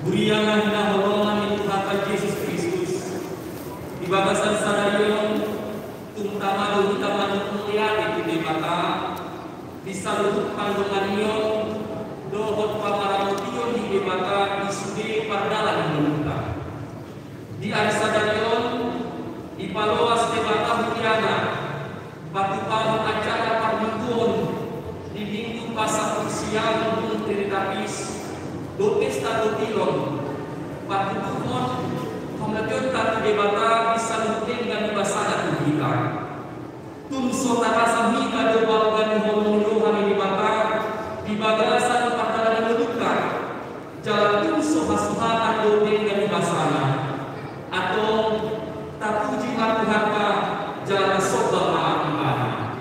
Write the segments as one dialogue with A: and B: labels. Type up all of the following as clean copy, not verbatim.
A: Buriangan hinaholonan itu Tuhan Yesus Kristus. Di bagasan sadarion, tungtama utama muliani di mata, disalut pandanganion, dohot pamaramution di mata, disude pardalan menuta. Di arisadarion, di paloas de mata buriana, batu pahun acara parmingguon, di minggu pasang usia untuk teretapis. Do pesta do tilon, patutuhon, pemelakuan tatu debata bisa mungkin dengan bahasa kita. Tum sotara samika do balgan homolohan debata di bagasan pakaran meduka. Jalan tum sohasuhan do dengan bahasa atau tatu jimat harta jalan sotara ibadah.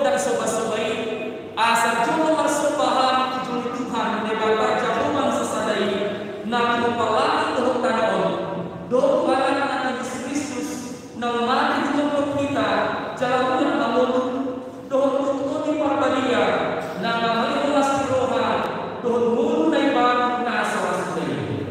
A: dan sobat-sobai asa jono marsobahan tujul Tuhan debata jamuan sesadai na mempalaki doh tanaon doh balan na Yesus Kristus nang mati untuk kita jalan namun doh tutuni parbadia na maliwas roha doh mulu na iban na sawasadai.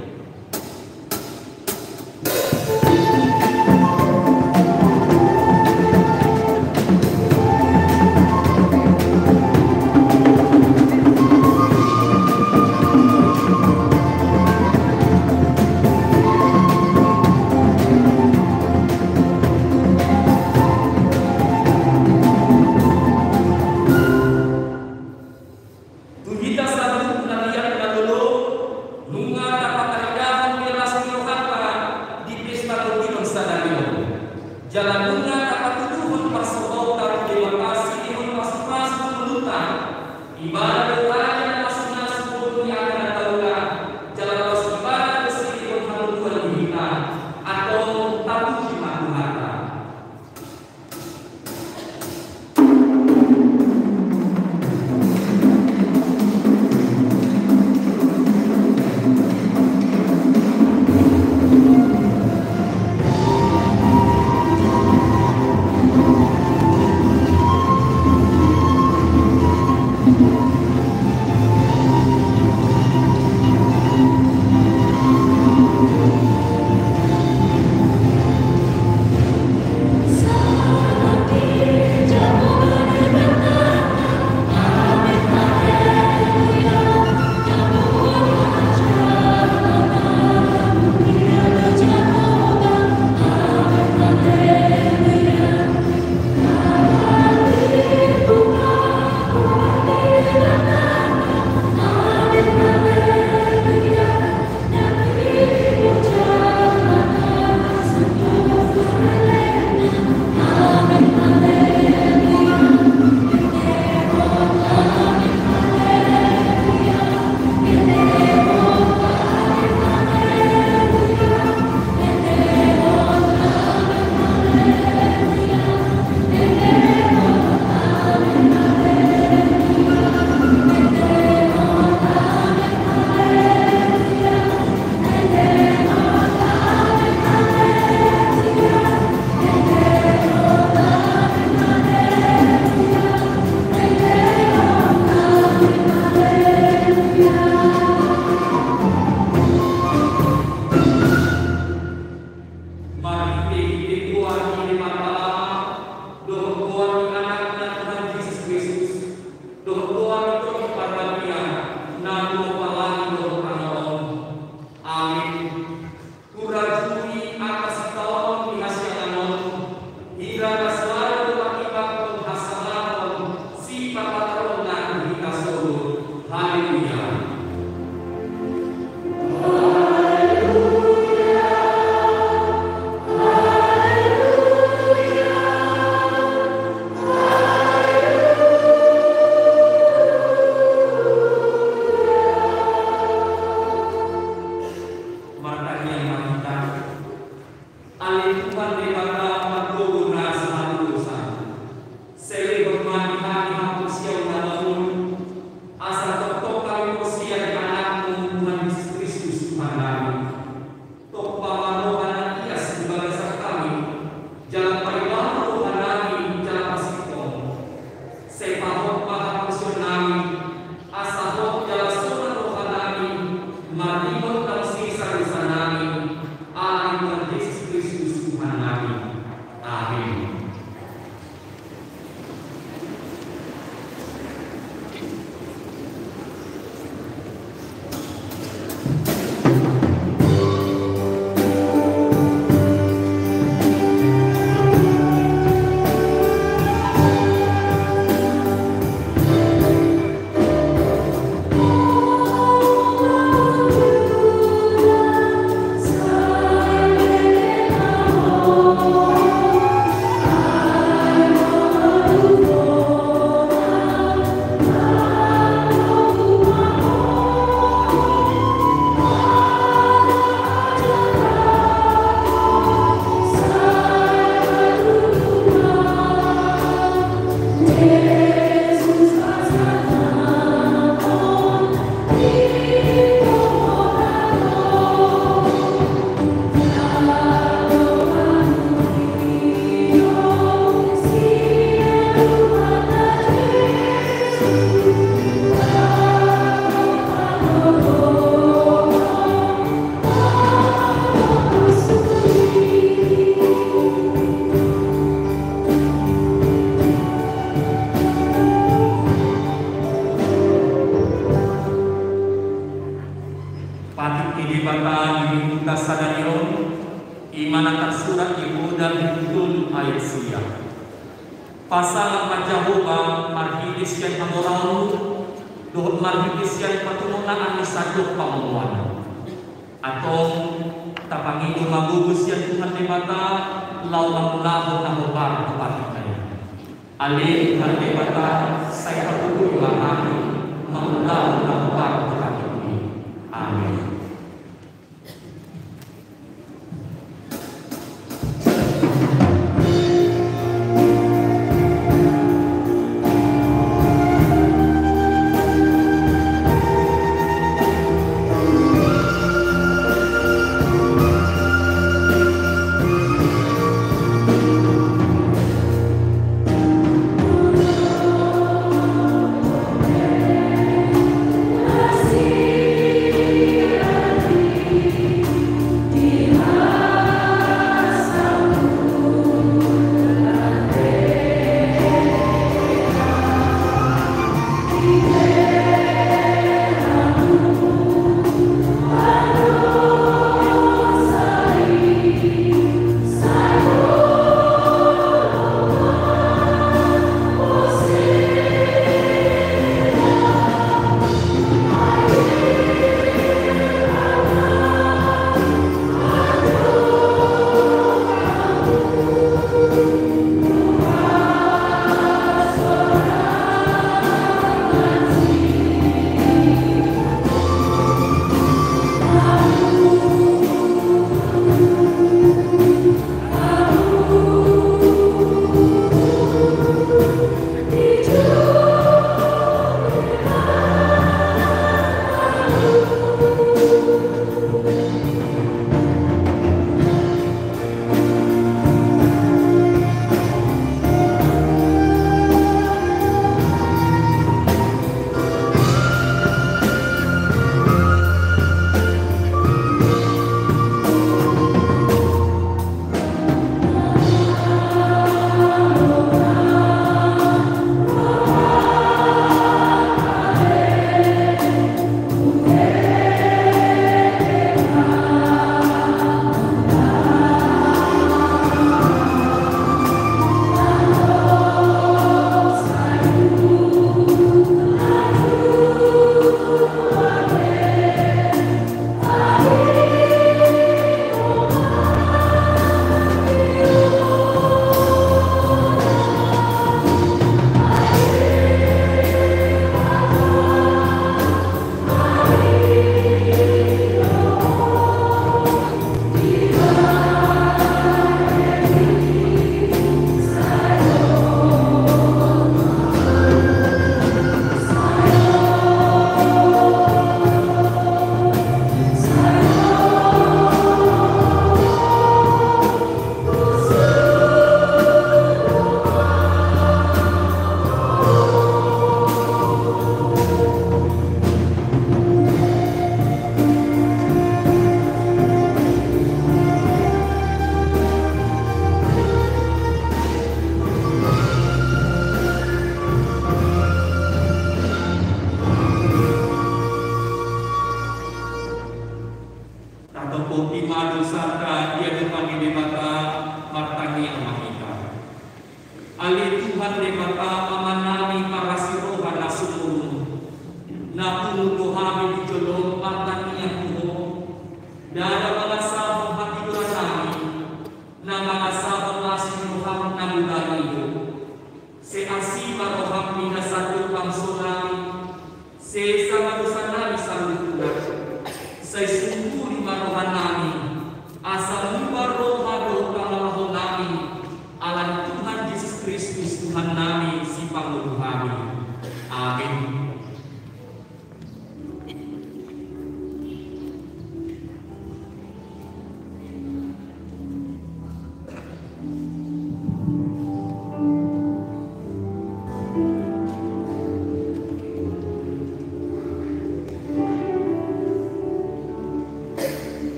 A: Malaysia. Pasal Jehovah marhidis yan amorau, doon marhidis yan patununaan ni sadok pamunuan. Atong tapangin magugus yan Tuhan di mata, lau lamu-lamu na mubar kapatid kayo. Alin harga mata, saya patuloy mahami, mamu-lamu na mubar kapatid kayo. Amin.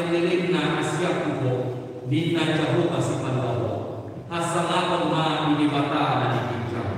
A: lirik na Asia kubo di na jauh masih pandawa hasangat ma ini bata dan dipinjam.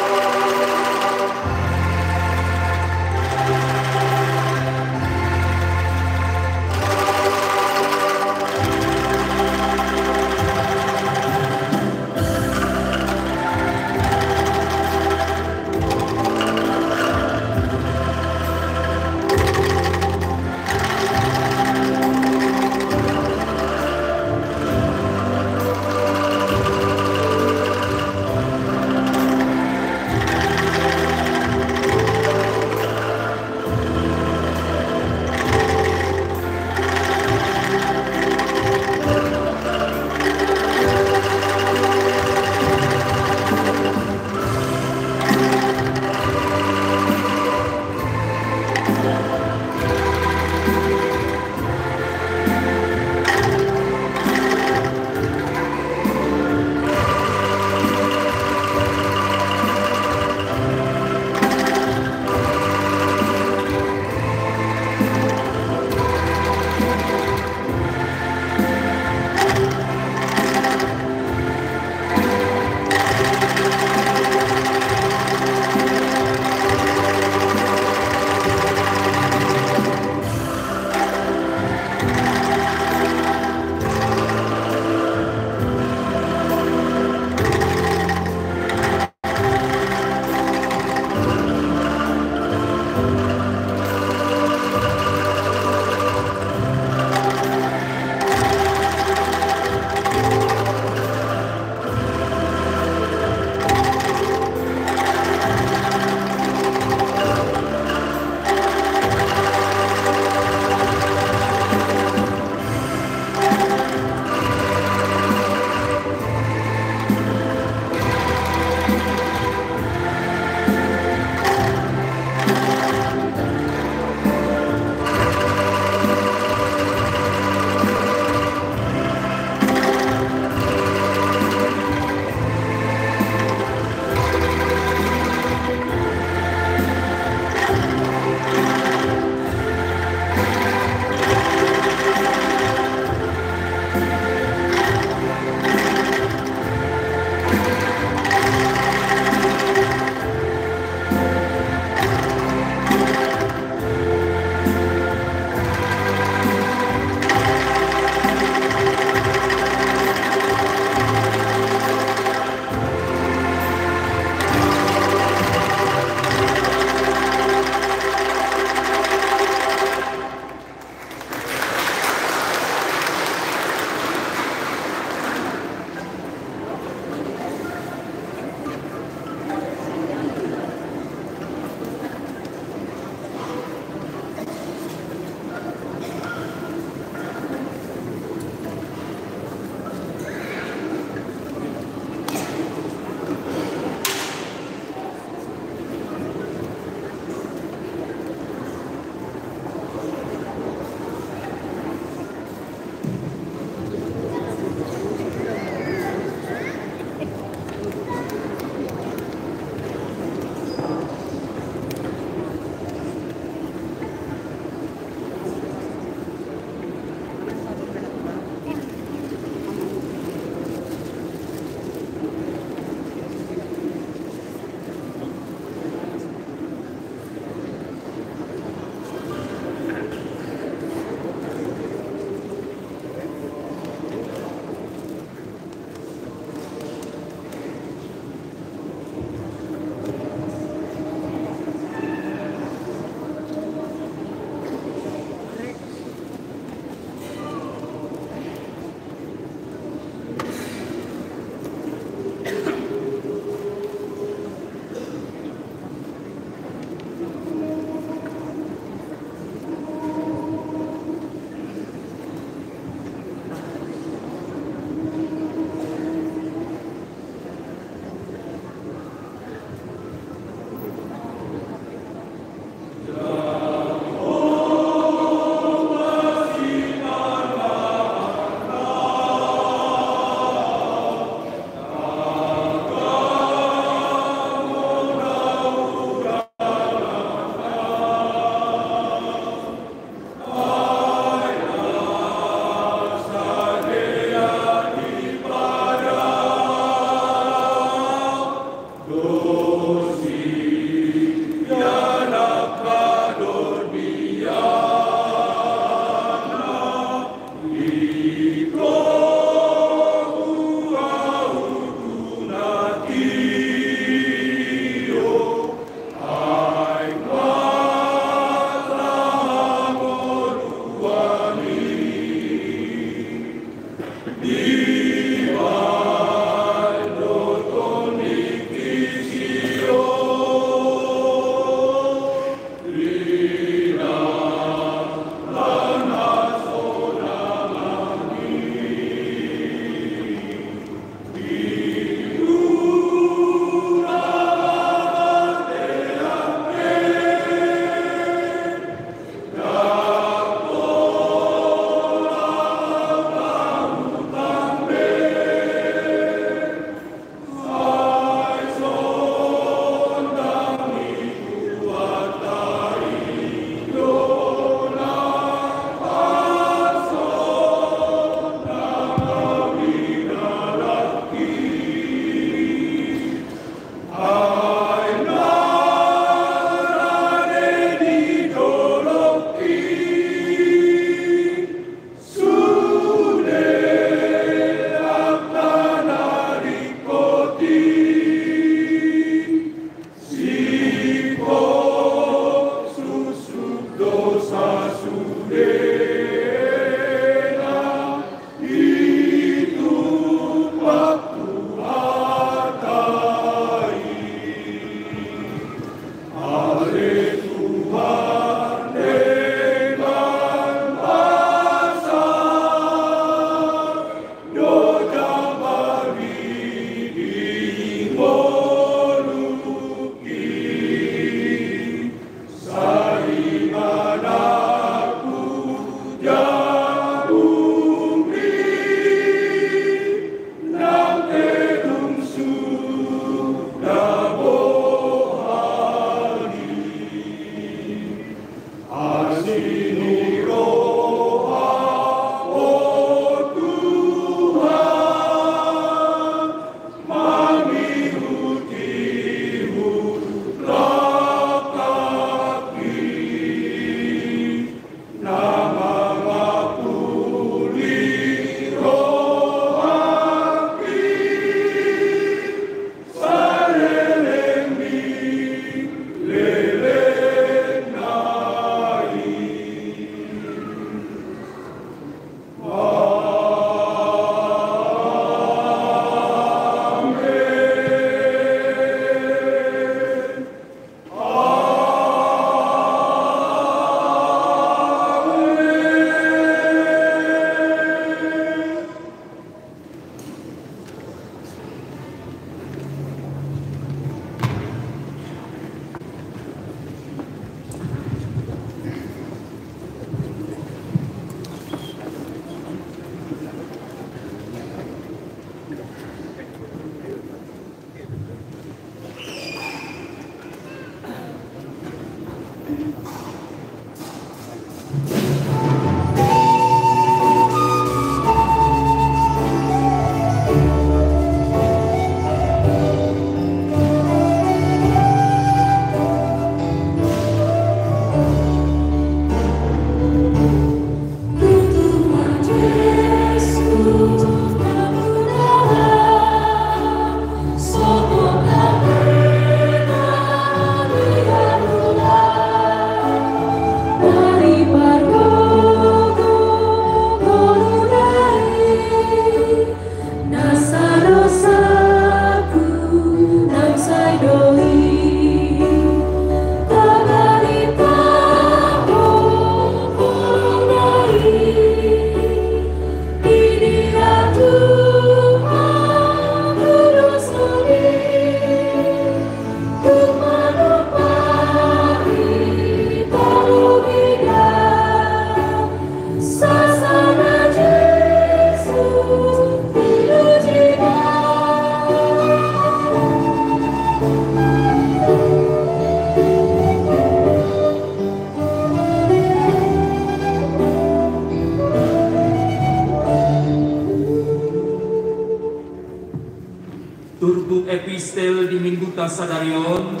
A: epistel di minggu tasadarion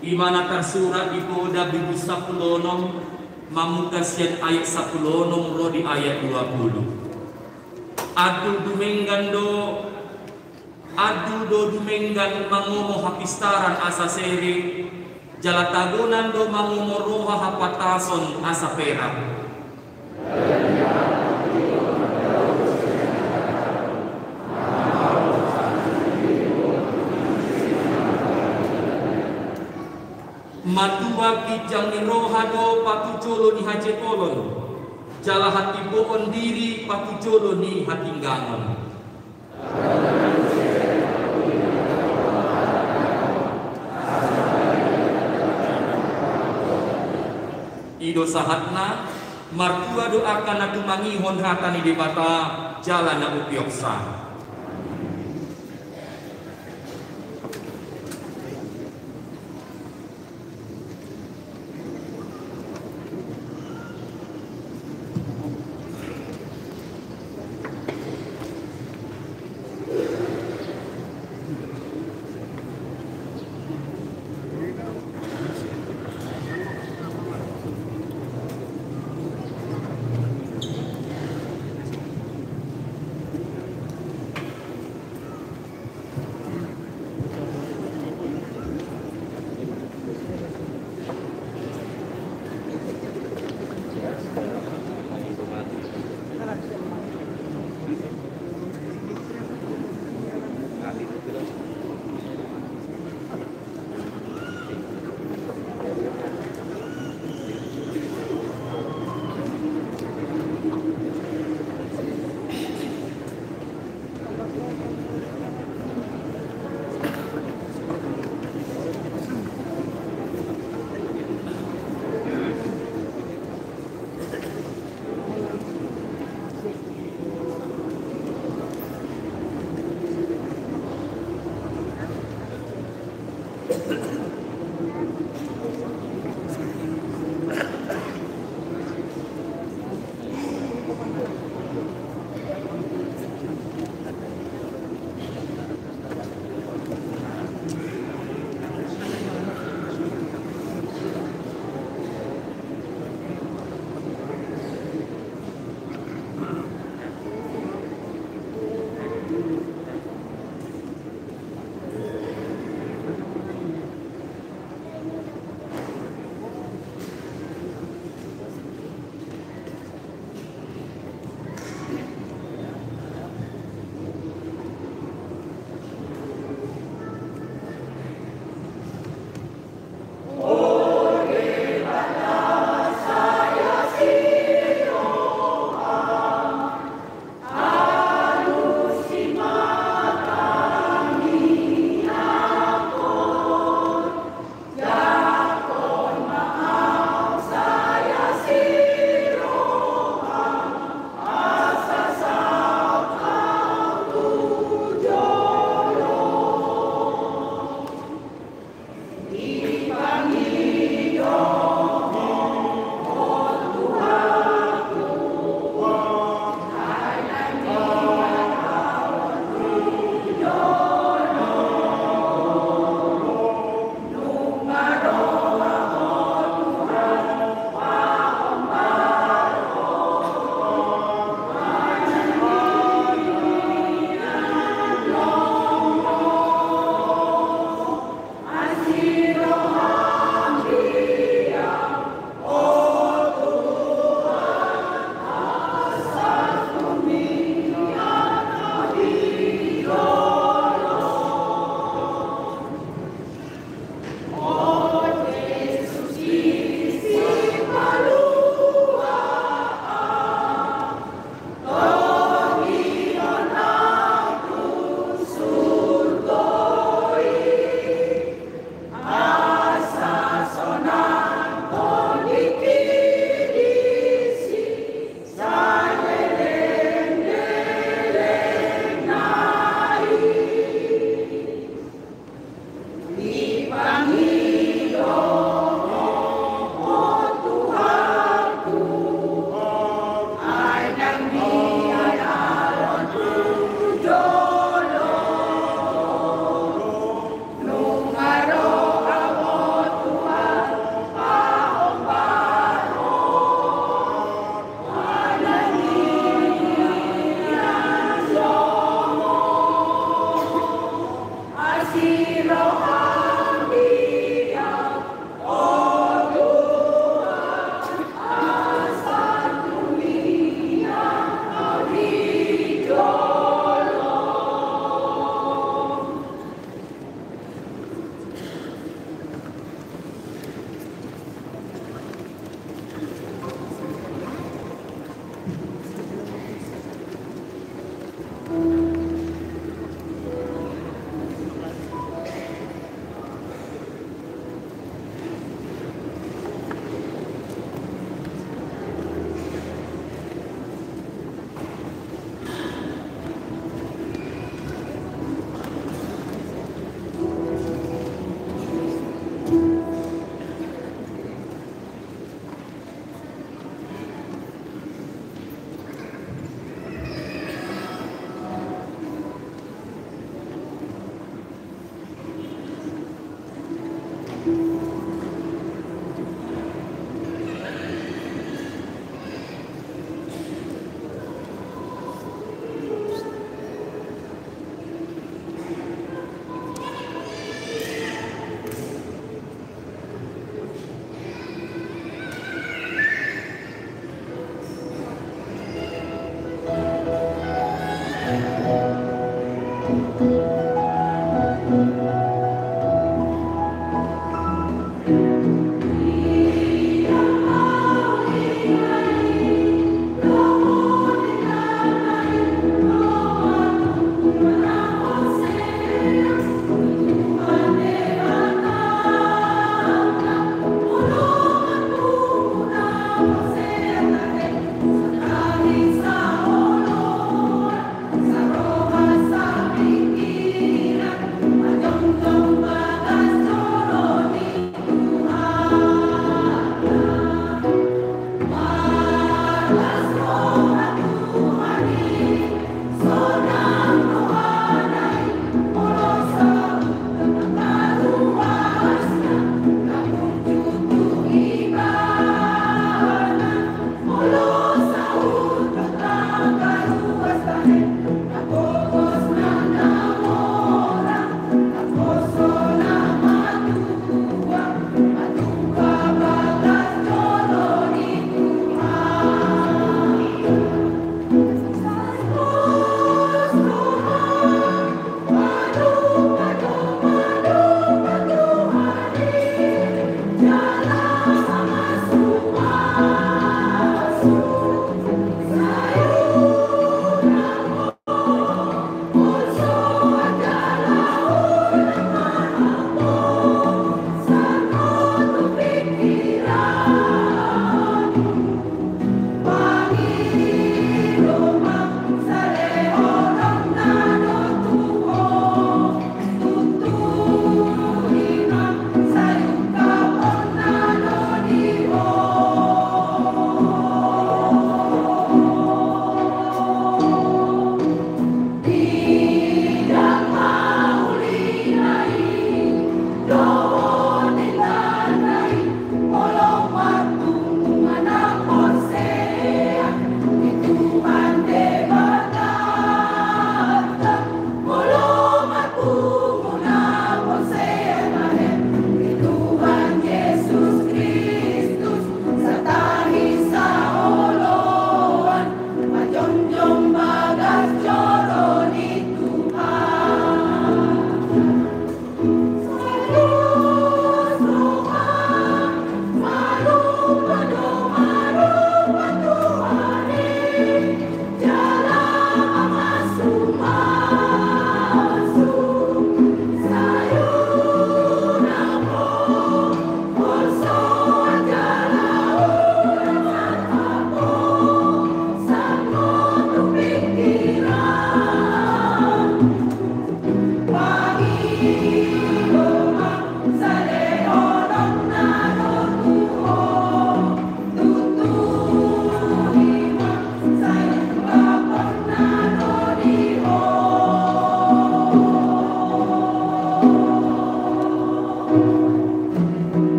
A: imana tersurat di poda bibu 10 mamukasian ayat 10 rodi ayat 20 adu do dumenggan mangomo hapistaran asa seri jalatagonan do mangomo roha hapatason asa perak matua kijang ni rohado patujolo ni hajekolon jala hati boon diri patujolo ni hatingganon ido sahatna martua doakan aku mangihon hatani debata jalan na upioksa.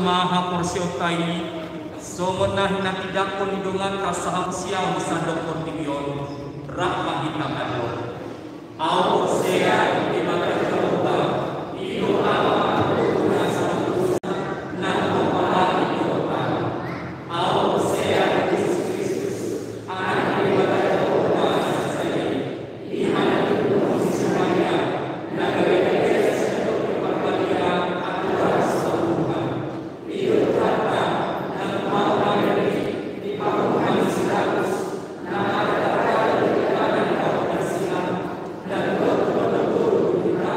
A: maha porsiotai somona hina tidak pun hidungan kasaham siang sandok portibion rahmah hitam ado au sea di makan keluar hidup alam berguna satu nan mempelai hidupan au sea Yesus Kristus anak di makan keluar saya di mana dibunuh semuanya negara Yesus sandok di perpadian aturan Tuhan hidup kata dan mau dari di panggungan siratus nama dan betul-betul kita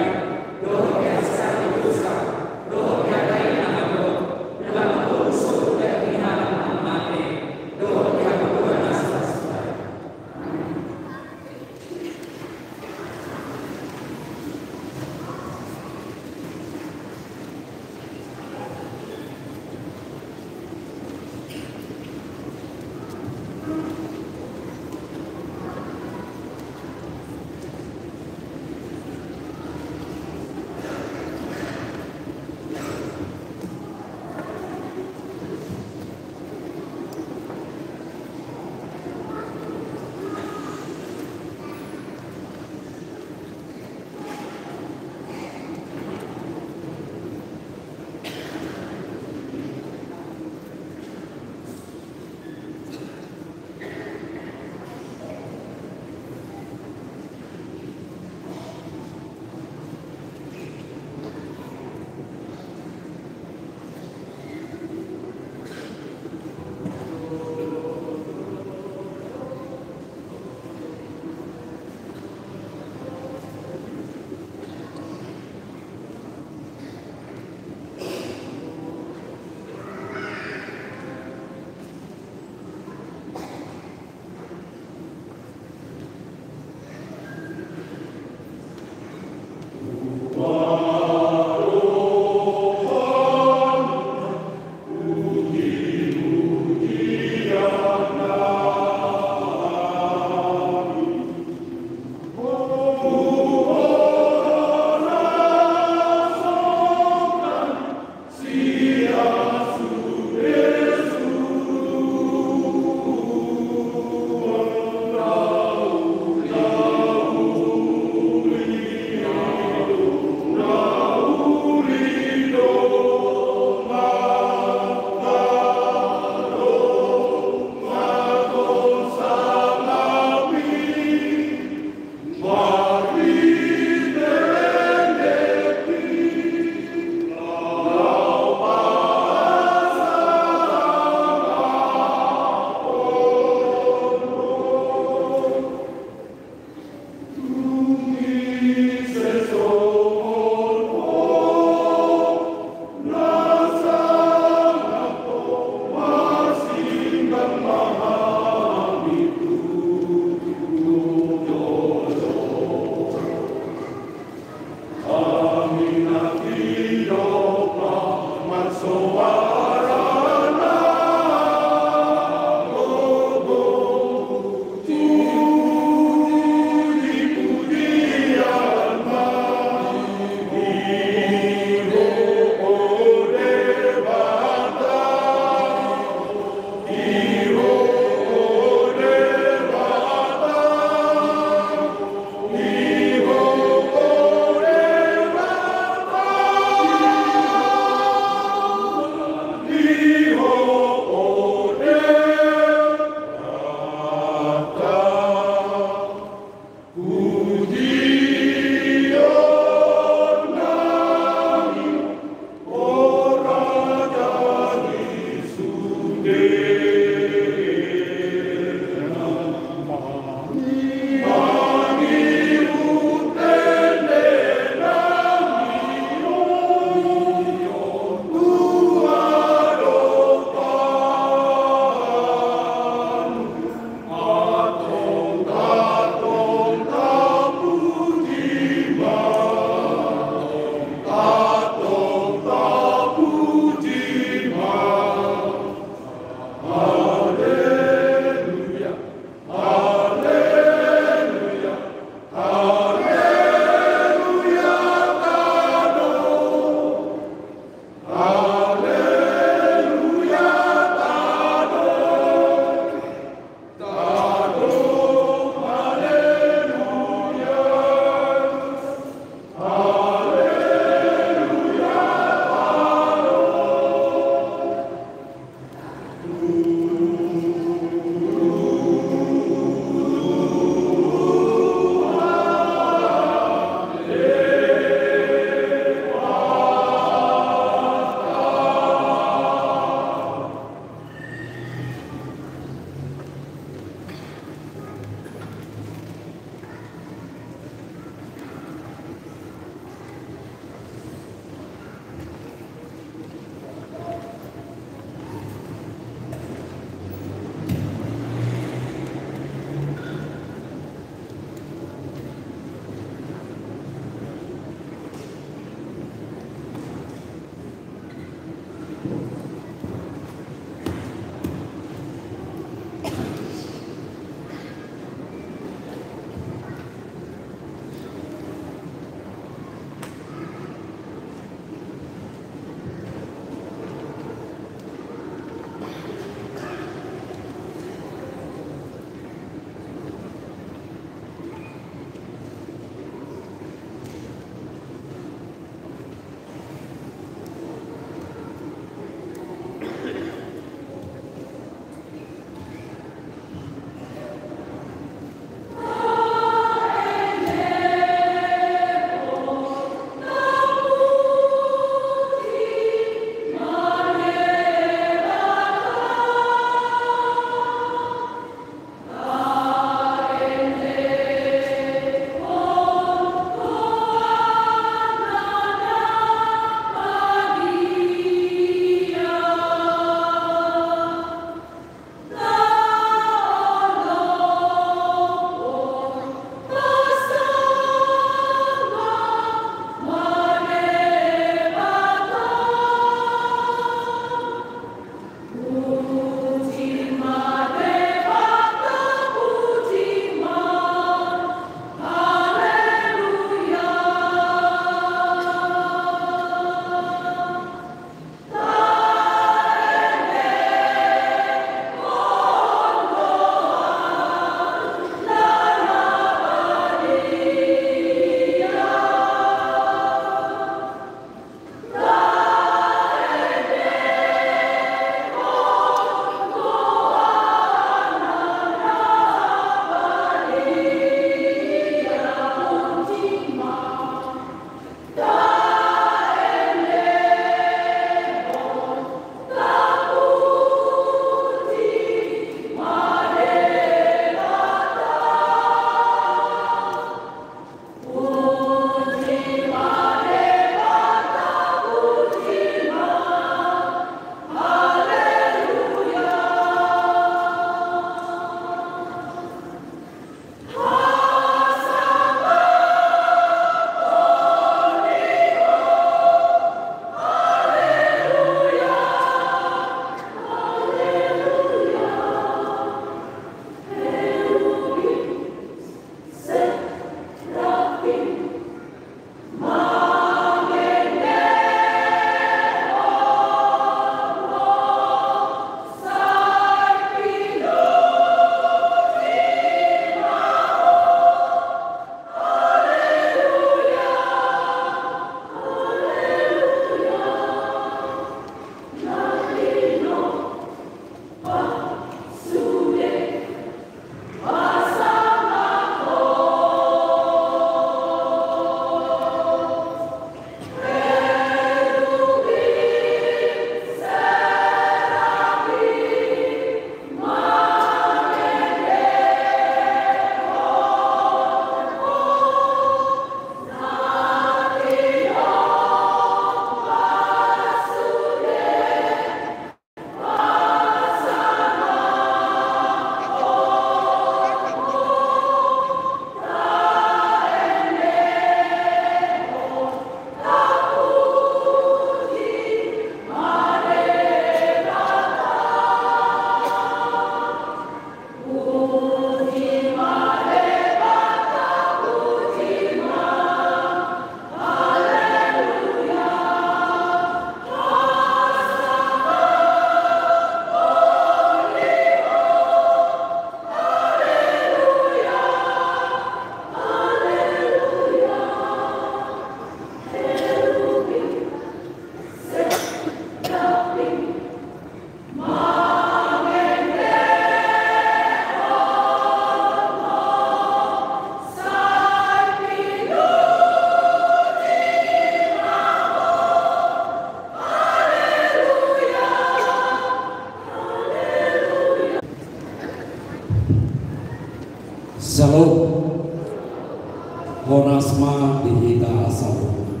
B: Dihita Sambung.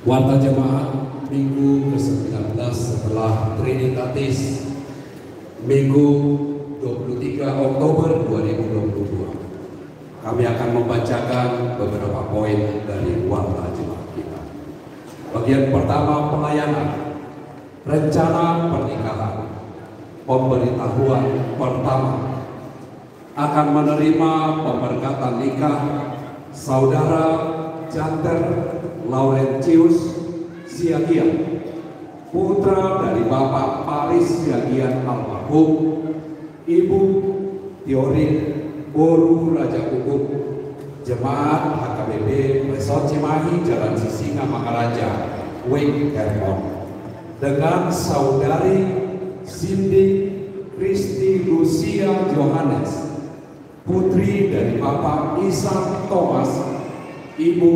B: Warta Jemaat Minggu ke-19 setelah Trinitatis, Minggu 23 Oktober 2022. Kami akan membacakan beberapa poin dari Warta Jemaat kita. Bagian pertama, pelayanan, rencana pernikahan. Pemberitahuan pertama, akan menerima pemberkatan nikah Saudara Janter Laurentius Siagian, putra dari Bapak Paris Siagian almarhum, Ibu Teorin Boru Raja Kukuh, Jemaat HKBP Resort Cimahi, Jalan Sisinga, Makaraja, Wing Hermon, dengan Saudari Cindy Kristi Lucia Johannes, putri dari Bapak Ishak Thomas, Ibu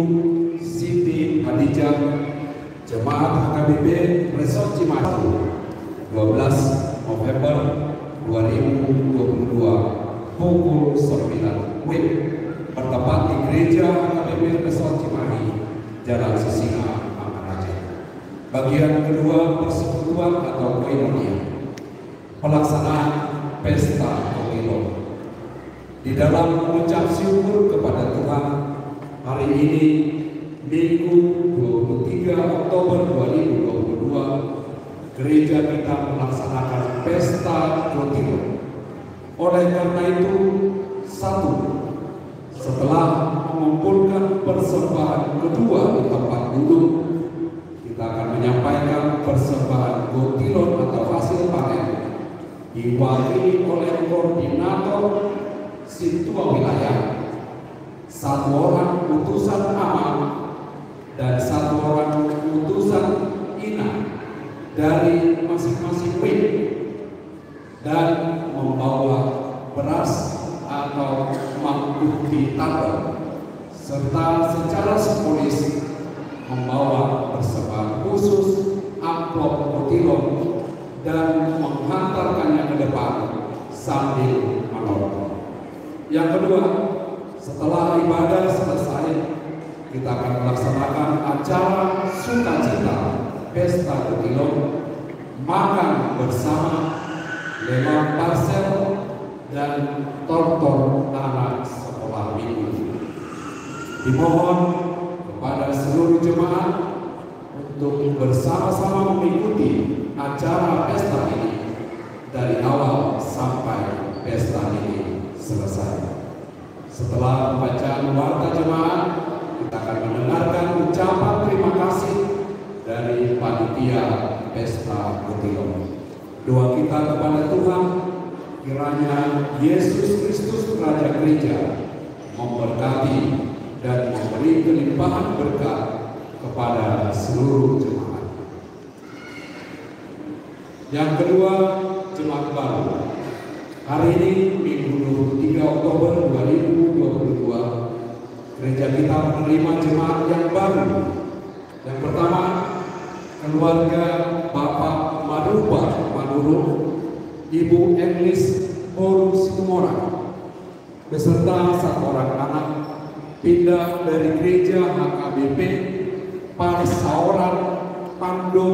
B: Siti Hadijah, Jemaat HKBP Resort Cimahi, 12 November 2022 pukul 9 WIB, bertempat di Gereja HKBP Resort Cimahi, Jalan Sisinga, Makaraja. Bagian kedua, persekutuan atau koinonia, pelaksanaan pesta Kokiloh. Di dalam mengucap syukur kepada Tuhan, hari ini Minggu 23 Oktober 2022, gereja kita melaksanakan pesta Kokiloh. Oleh karena itu, setelah mengumpulkan persembahan kedua di tempat duduk, kita akan menyampaikan persembahan Kokiloh atau hasil panen, diwakili oleh koordinator Sintua wilayah, 1 orang utusan amal dan 1 orang utusan ina dari masing-masing wing, dan membawa beras atau mangkuki tabel, serta secara simbolis membawa persembahan khusus amplop Kokiloh dan menghantarkannya ke depan sambil menonton. Yang kedua, setelah ibadah selesai, kita akan melaksanakan acara sukacita pesta Kokiloh, makan bersama, lewat parsel dan tonton anak sekolah minggu. Dimohon kepada seluruh jemaat untuk bersama-sama mengikuti acara pesta ini dari awal sampai pesta ini selesai. Setelah pembacaan warta jemaat, kita akan mendengarkan ucapan terima kasih dari panitia pesta Kokiloh. Doa kita kepada Tuhan, kiranya Yesus Kristus Raja Gereja memberkati dan memberi kelimpahan berkat kepada seluruh jemaat. Yang kedua, jemaat baru. Hari ini Minggu 23 Oktober 2022, gereja kita menerima jemaat yang baru. Yang pertama, keluarga Bapak Maruba Manuru, Ibu Englis Boru Situmorang, beserta 1 orang anak, pindah dari gereja HKBP Pasaoran Pando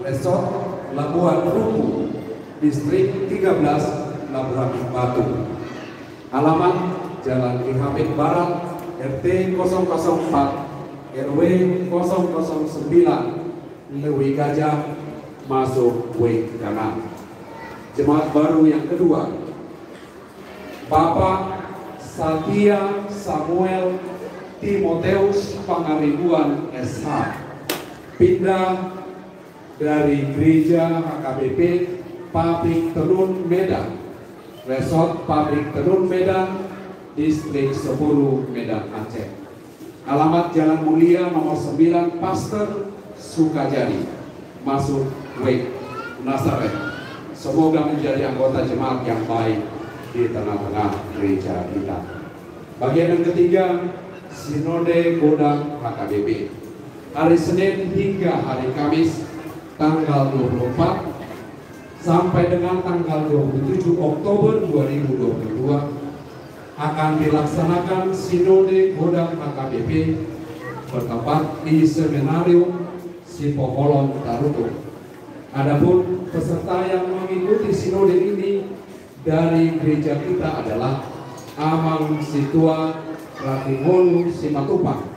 B: Resort Labuhan Ruku, Distrik 13 Labuhan Batu. Alamat Jalan Ki Hamid Barat, RT 004 RW 009 Lewi Gajah, masuk W kanan. Jemaat baru yang kedua, Bapak Satya Samuel Timoteus Pangaribuan SH, pindah dari gereja HKBP Pabrik Tenun Medan, Resort Pabrik Tenun Medan, Distrik 10 Medan Aceh. Alamat Jalan Mulia nomor 9 Pasteur Sukajadi, masuk W Nazaret. Semoga menjadi anggota jemaat yang baik di tengah-tengah gereja kita. Bagian yang ketiga, Sinode Godang HKBP. Hari Senin hingga hari Kamis tanggal 24 sampai dengan tanggal 27 Oktober 2022, akan dilaksanakan Sinode Godang HKBP bertempat di Seminarium Sipoholon Tarutung. Adapun peserta yang mengikuti sinode ini dari gereja kita adalah Amang Situa Ratimolu Simatupang,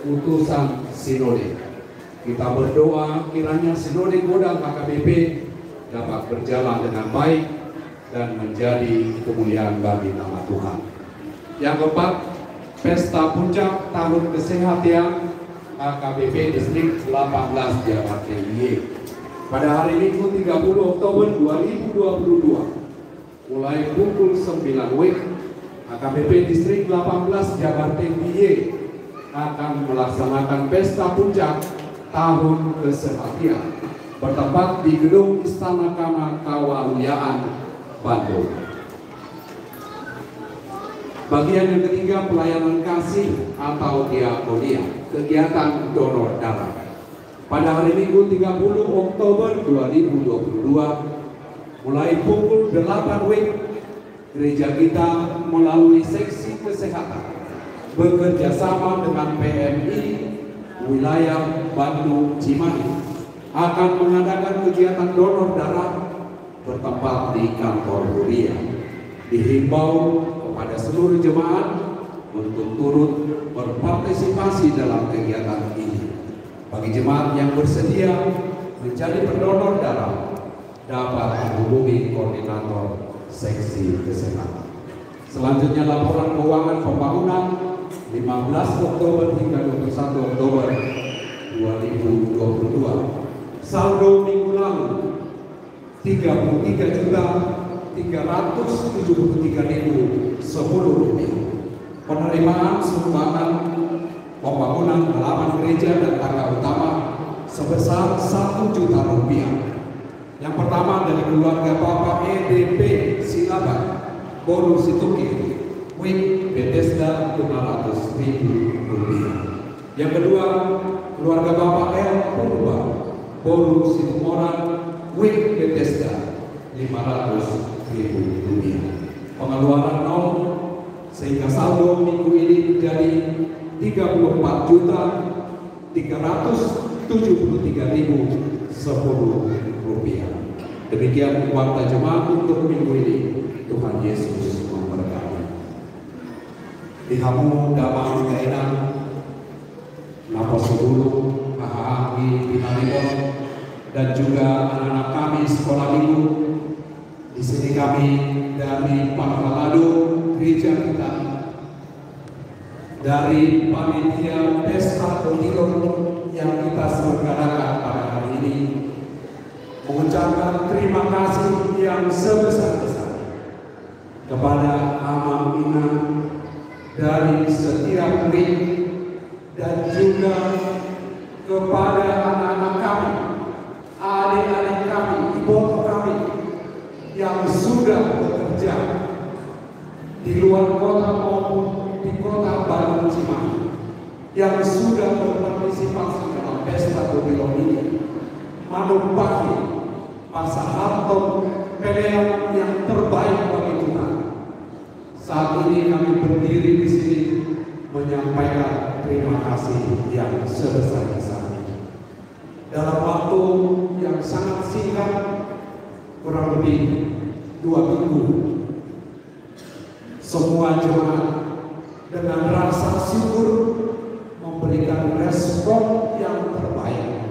B: utusan sinode. Kita berdoa kiranya Sinode Godang HKBP dapat berjalan dengan baik dan menjadi kemuliaan bagi nama Tuhan. Yang keempat, Pesta Puncak Tahun Kesehatan HKBP Distrik 18 Jawa DIY. Pada hari Minggu 30 Oktober 2022, mulai pukul 9 WIB, HKBP Distrik 18 Jawa DIY akan melaksanakan Pesta Puncak Tahun Kesehatan bertempat di Gedung Istana Kawaluyaan, Bandung. Bagian yang ketiga, pelayanan kasih atau diakonia, kegiatan donor darah. Pada hari Minggu 30 Oktober 2022, mulai pukul 8 WIB, gereja kita melalui seksi kesehatan bekerja sama dengan PMI wilayah Bandung Cimahi akan mengadakan kegiatan donor darah bertempat di kantor Huria. Dihimbau kepada seluruh jemaat untuk turut berpartisipasi dalam kegiatan ini. Bagi jemaat yang bersedia menjadi pendonor darah dapat menghubungi koordinator seksi kesehatan. Selanjutnya laporan keuangan pembangunan 15 Oktober hingga 21 Oktober 2022. Saldo minggu lalu 33.373.010 rupiah. Penerimaan sumbangan pembangunan halaman gereja dan tangga utama sebesar 1 juta rupiah. Yang pertama dari keluarga Bapak EDP Silaban, Boru Situki, WIB Bethesda 500.000 rupiah. Yang kedua keluarga Bapak L Purba, Boru Situmoran, WIB Bethesda 500.000 rupiah. Pengeluaran nol sehingga saldo minggu ini menjadi 34.373.010 rupiah. Demikian warta jemaat untuk minggu ini. Tuhan Yesus memberkati. Dihamu damang kainan Napos Dulu, Hahaagi, Binalibon, dan juga anak-anak kami sekolah minggu. Di sini kami dari Pangkalado gereja kita, dari panitia Pesta Pemilu yang kita selenggarakan pada hari ini, mengucapkan terima kasih yang sebesar-besarnya kepada Amang Ina dari setiap WIB dan juga kepada anak-anak kami, adik-adik kami, ibu kami yang sudah bekerja di luar kota maupun di kota Bandung Cimahi, yang sudah berpartisipasi dalam pesta pemilu ini, menempati masa harta pilihan yang terbaik bagi Tuhan. Saat ini kami berdiri di sini menyampaikan terima kasih yang sebesar-besarnya. Dalam waktu yang sangat singkat, kurang lebih 2 minggu, semua jemaat dengan rasa syukur memberikan respon yang terbaik,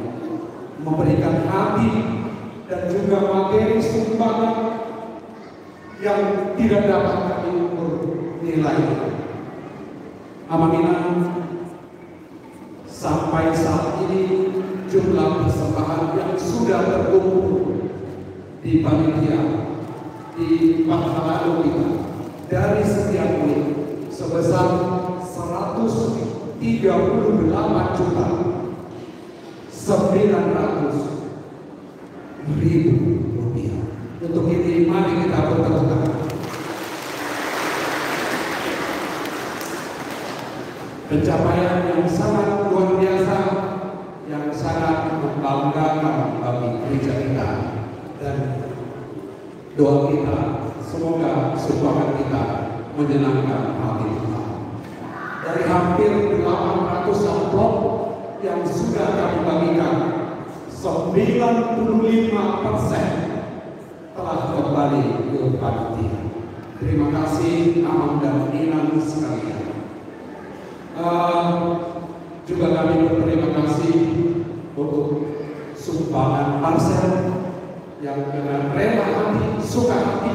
B: memberikan hati dan juga materi sumbangan yang tidak dapat kami ukur nilainya. Amanina, sampai saat ini jumlah persembahan yang sudah terkumpul di panitia di Pangkalado kita dari setiap WIB sebesar 138.900.000 rupiah. Untuk ini mari kita bertepuk tangan. Pencapaian yang sangat luar biasa, yang sangat membanggakan bagi gereja kita, dan doa kita semoga sumbangan kita menyenangkan hati Tuhan. Dari hampir 800 amplop yang sudah kami bagikan, 95% telah kembali ke panitia. Terima kasih Amang dan Inang sekalian. Juga kami berterima kasih untuk sumbangan parcel yang dengan rela hati, suka hati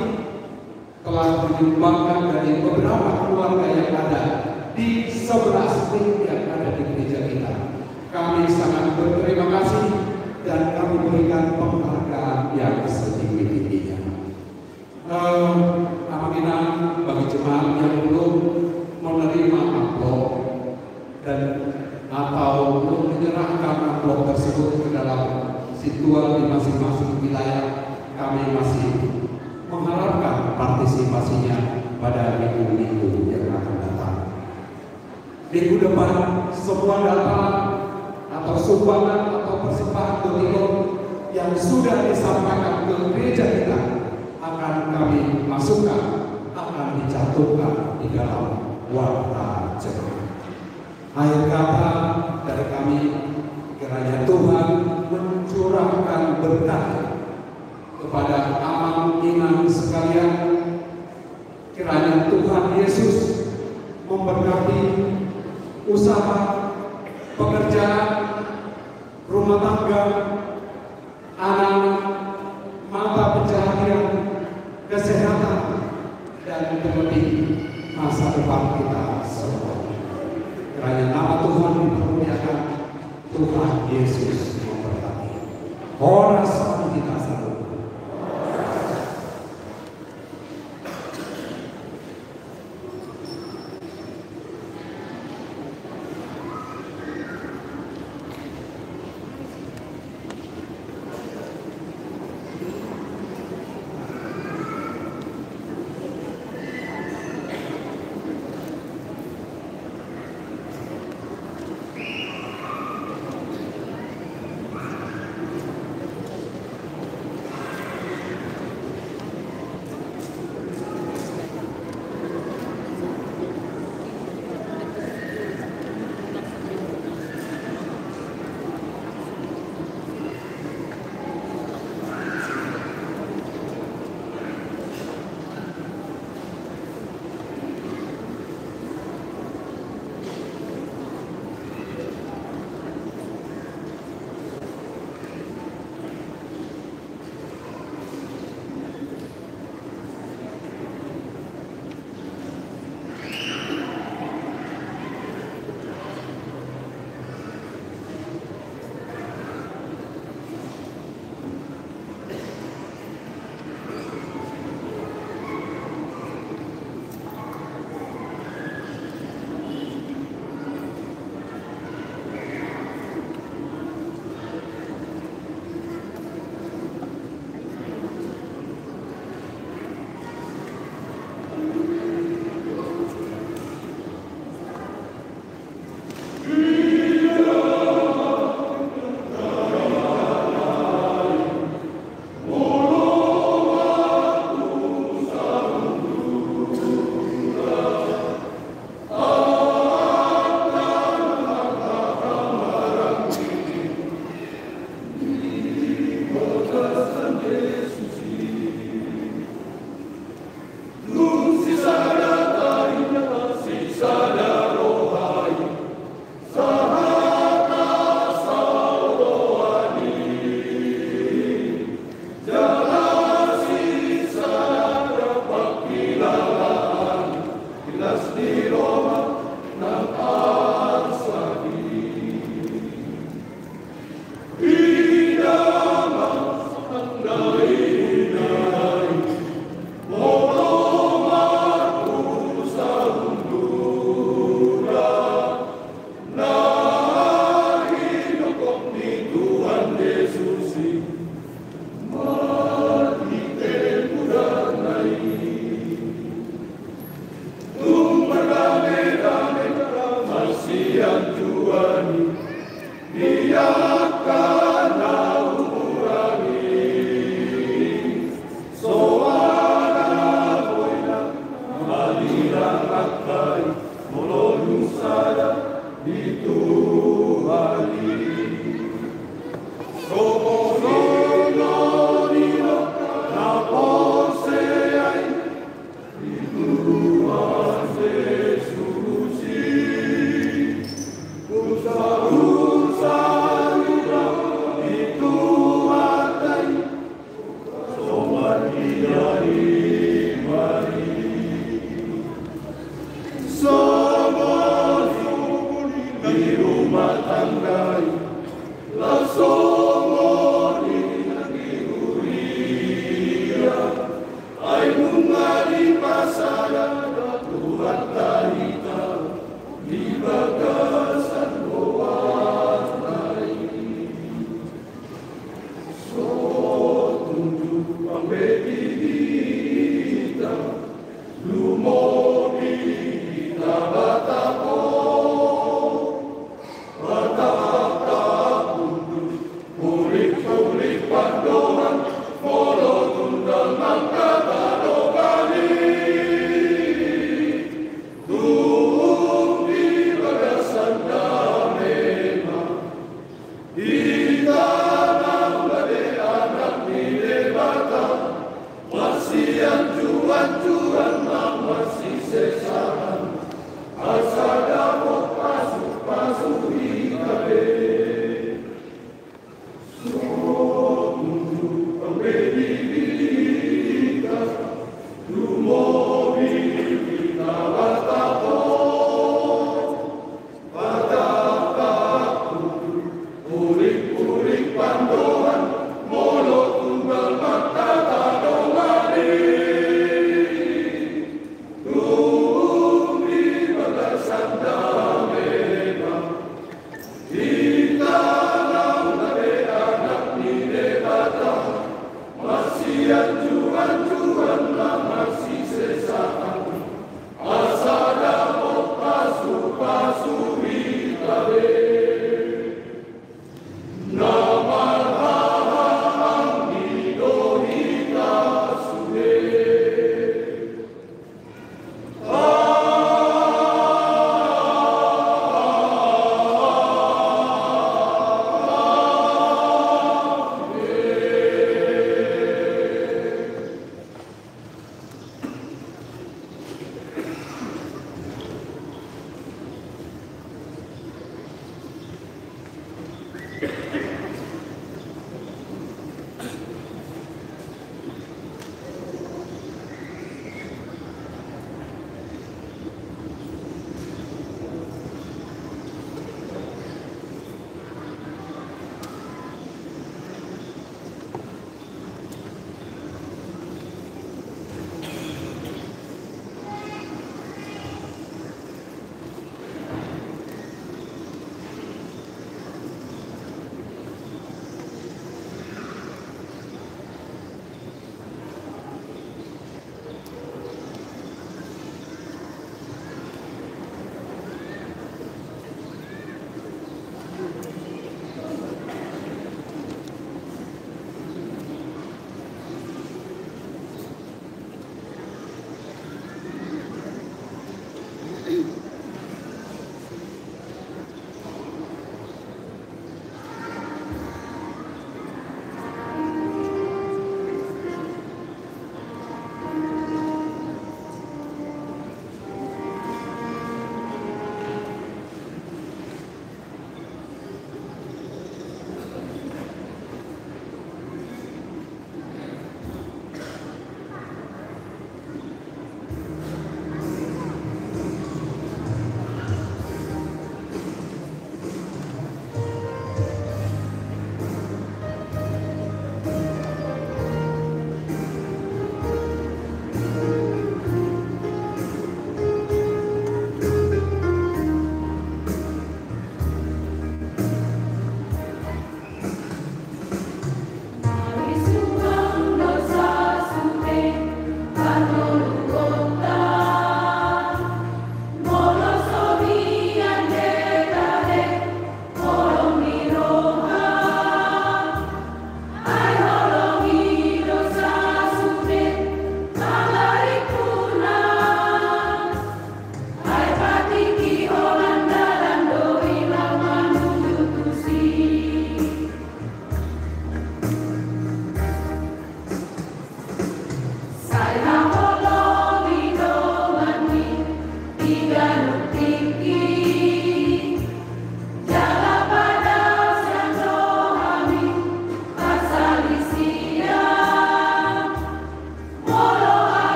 B: telah menyumbangkan dari beberapa keluarga yang ada di 11 ring yang ada di gereja kita. Kami sangat berterima kasih dan kami berikan penghargaan yang setinggi-tingginya. Aminah bagi jemaat yang belum menerima amplop dan atau belum menyerahkan amplop tersebut ke dalam situasi di masing-masing wilayah, kami masih mengharapkan partisipasinya pada minggu-minggu yang akan datang. Minggu depan semua data atau sumbangan atau persembahan doa yang sudah disampaikan ke gereja kita akan kami masukkan, akan dicantumkan di dalam warta jemaat. Akhir kata dari kami, kiranya Tuhan mencurahkan berkat kepada Amang Inang sekalian. Kiranya Tuhan Yesus memberkati usaha, pekerjaan, rumah tangga, anak, mata pencaharian, kesehatan, dan terlebih masa depan kita semua. Kiranya nama Tuhan dipermuliakan, Tuhan Yesus memberkati. Horas kita selalu.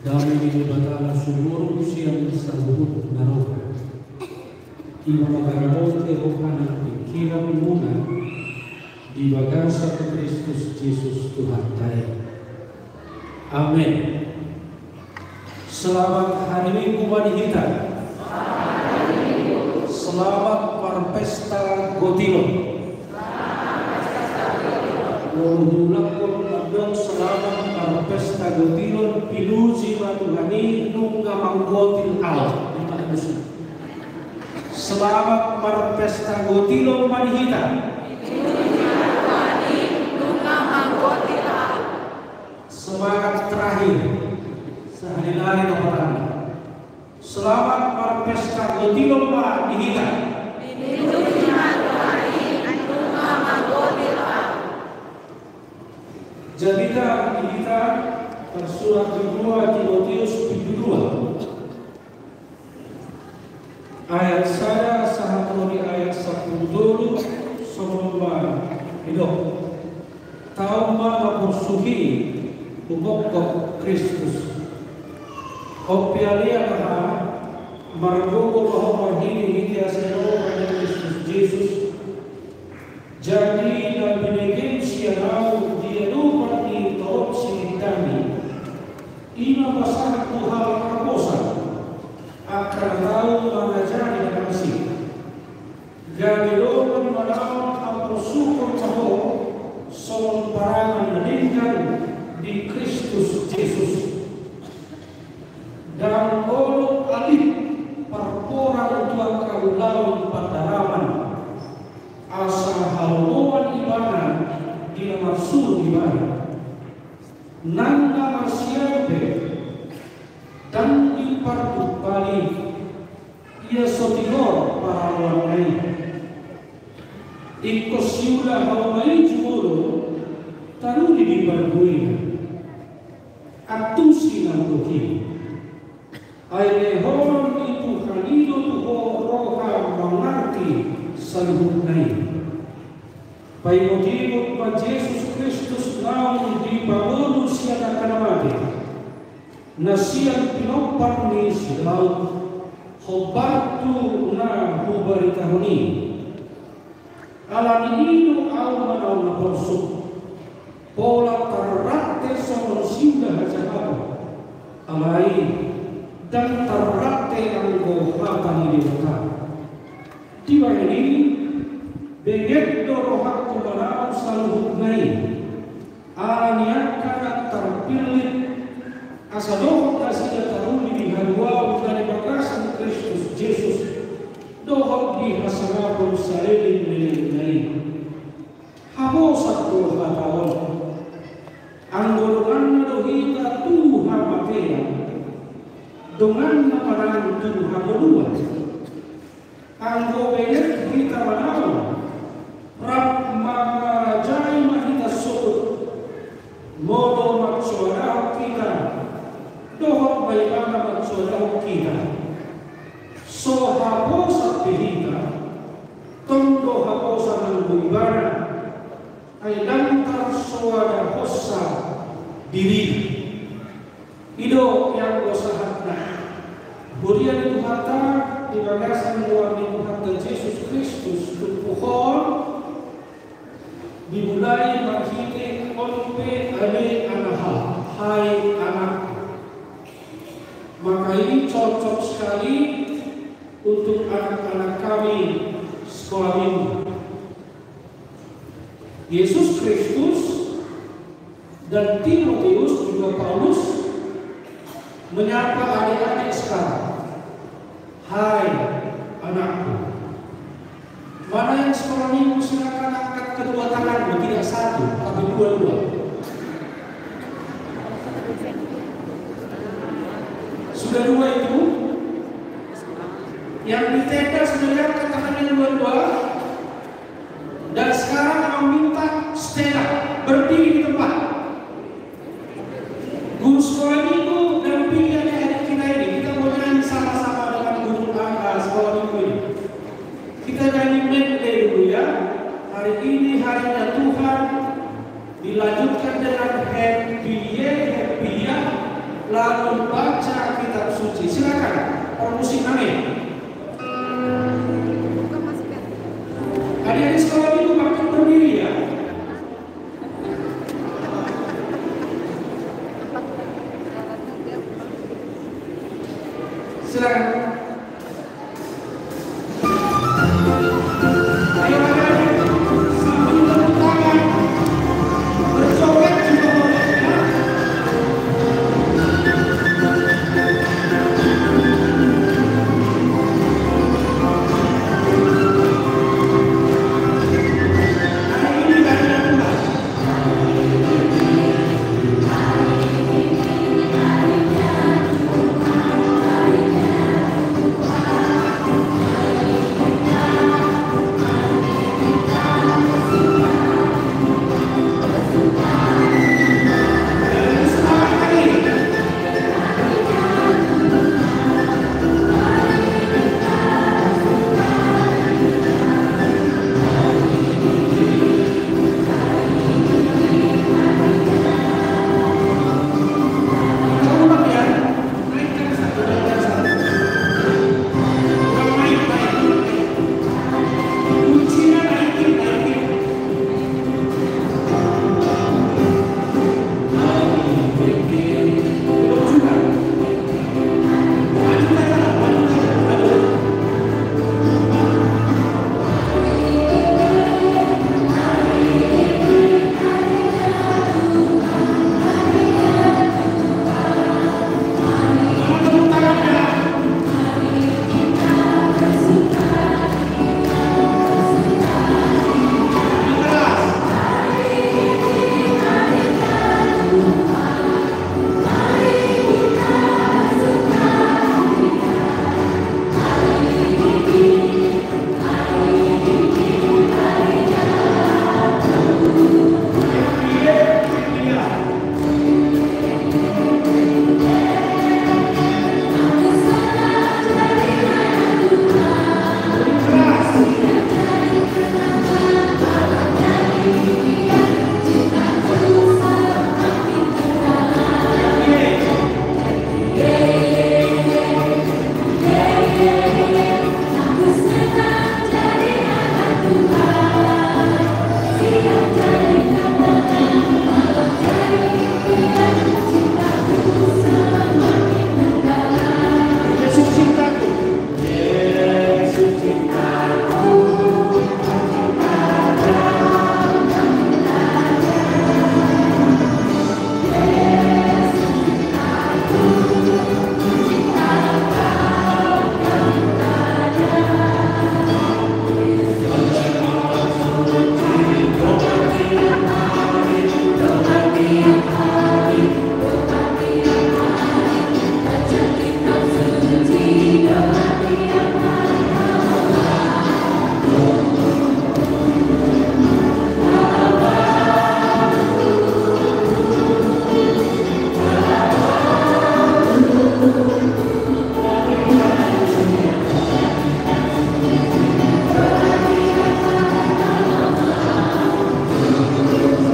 C: Dami ini batala sumur siang tersebut naroka. Iba magaramonte rohana pikiran muna di bagasa ke Kristus Yesus Tuhan kita. Amin. Selamat hari Minggu bagi kita. Selamat Parpesta Gotilo. Mengulang dong selamat Parpesta Gotilo pilusi matuhani nunga manggotil al. Selamat Parpesta Gotilo bagi kita. Semangat terakhir sehari-hari nomor selamat Parpesta Gotilo bagi kita. Jadilah kita surat kedua Timotius 2 ayat saya sahatu di ayat 10 sebelum hidup tahu mana bersuhi pokok Kristus opialia kah margogo bahwa hini hiti asero pada Kristus Yesus jadi dan binegin siarau dia lupa di torok sinitami ina pasang Tuhan kaposa akan tahu mengajari dan kasih gamilokan manawan atau syukur tahu soal parangan meninggal di Kristus Yesus dan olok alih perporang Tuhan kaulau padaraman asal haluan ibadah di maksud ibadah nanda masyabe dan di partu balik ia sotigor para orang lain ikut siulah haumai jumuro taruni di barbuina atusi nambuhi aile horon itu halido tuho roha mengerti saluhut naik pai motivo pa Jesus Kristus naun di pamonu siya kanamati na siyang pinopar ni silaw hobatu na hubaritahuni alanino au manaw na porsuk pola tarrate sa sinda hajahato alai dan tarrate ang gohatan ni Diyosa tiba ini beget rohak kumarau saluhut naik alanian kanak terpilih asadohok asida taruni di haluau dari bagasan Kristus Yesus dohok di hasarabun salilin milik naik habo satu hatawon anggolongan dohita tuha matea dengan namarang tuha kedua anggo beget kita manawan Rab magarajai mahita sukut modo maksuarau kita dohok baikana maksuarau kita so haposa pihita tondo haposa ng buibara ay lantar suara hosa diri ido yang gosahat na burian itu hata di bagasan luar di Tuhan Yesus Kristus tupuhon dimulai makhluk olpe ale anahal hai anak maka ini cocok sekali untuk anak-anak kami sekolah minggu Yesus Kristus dan Timotius juga Paulus menyapa adik-adik sekarang hai anakku mana yang sekolah minggu silakan angkat kedua tanganmu, tidak satu, tapi dua-dua. Sudah dua itu, yang di tenda sudah angkat tangannya dua-dua, dan sekarang meminta Stella berdiri di tempat. Guru sekolah minggu dan pilihan adik kita ini, kita mau nyanyi sama-sama dengan guru sekolah minggu ini. Kita nyanyi medley dulu ya. Hari ini harinya Tuhan dilanjutkan dengan happy ya, lalu pusing, amin. Adik-adik sekolah itu makin berdiri ya. Silakan. Ayo adik-adik, sambil tepuk tangan, berjoget juga boleh ya. Hari ini hari yang kedua. Adik-adik semangat lagi. Kita ulang ya. Naikkan satu, naikkan satu. Ulang, naik, naik, naik. Kuncinya naikin, naikin. Belum juga. Maju ke kanan, maju ke kanan, maju. Sama tepuk tangannya. Lebih keras. Lebih keras. Yesus cintaku. Yesus cintaku.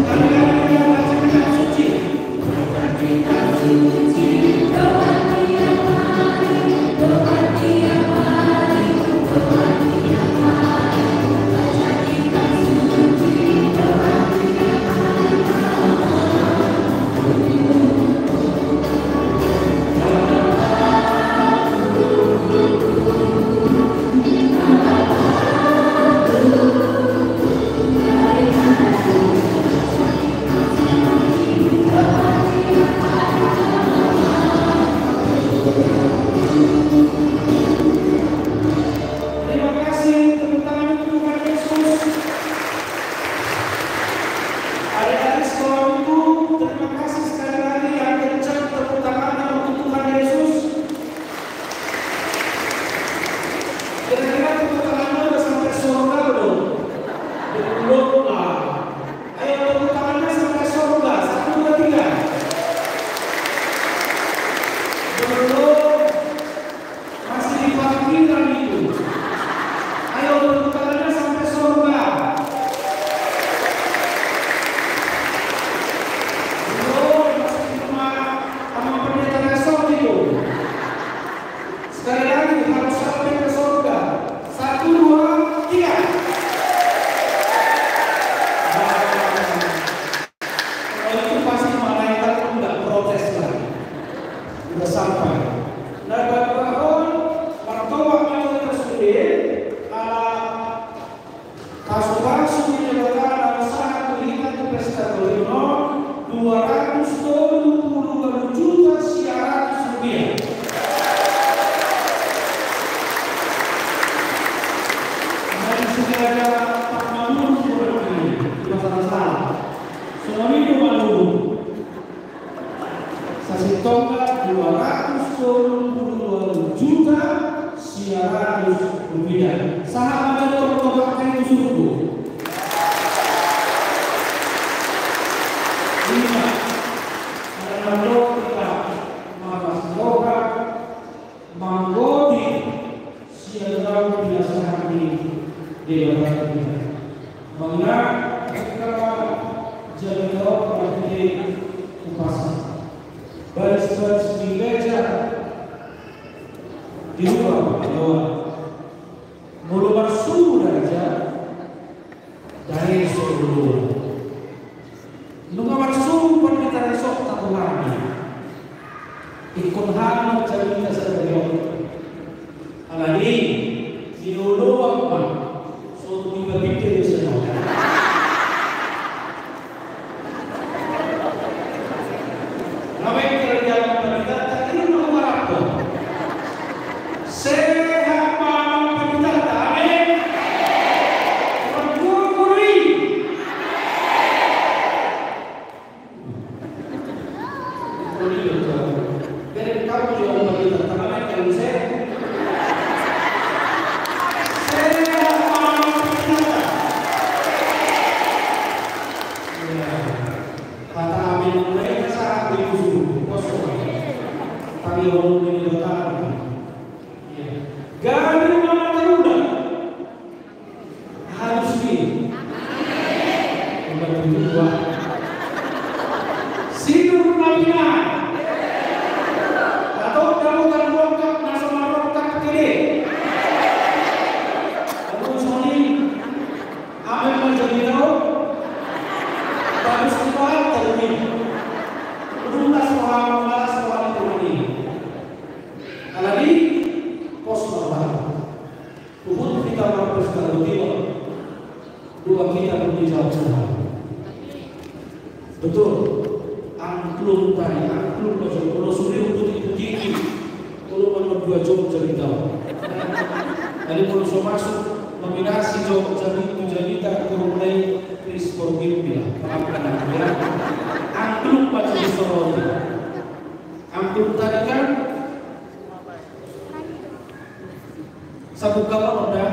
C: Kali-kali kita baca kitab suci. Terima kasih, tepuk tangan untuk Tuhan Yesus. Adik-adik sekolah minggu, terima kasih sekali lagi yang kencang tepuk tangannya untuk Tuhan Yesus. Kira-kira tepuk tangannya udah sampai surga belum? Belum lah. Ayo tepuk tangannya sampai surga. 1, 2, 3. Belum. Masih di parkiran itu. Ayo tepuk tangannya sampai surga. Belum, masih di rumah sama pendeta resort itu. Sekali lagi sampai. Nagkakaroon, martawa ito tersebut, kaso-kaso nilaga ng sa kulitan ng Prestadorino, 222 juta siya rupiah. Dari segala Pak Mamun sudah ini, masalah. Suami Mamun, Sasi Tonga 222 juta siya rupiah. Sahabat orang itu suruh. Baris-baris di meja di rumah mulu masuk aja dari Solo. Nunga masuk kita esok tak lagi. Ikut hal cerita saya alani di Solo apa? So tiba tiba sana. Betul, angklung tadi, angklung kalau sudah untuk itu tinggi, kalau mau 2 jam cerita. Jadi kalau masuk nominasi jawab jadi tak mulai Chris Corbin bilang, ya, angklung pada disorot. Angklung tadi kan, satu kawan udah,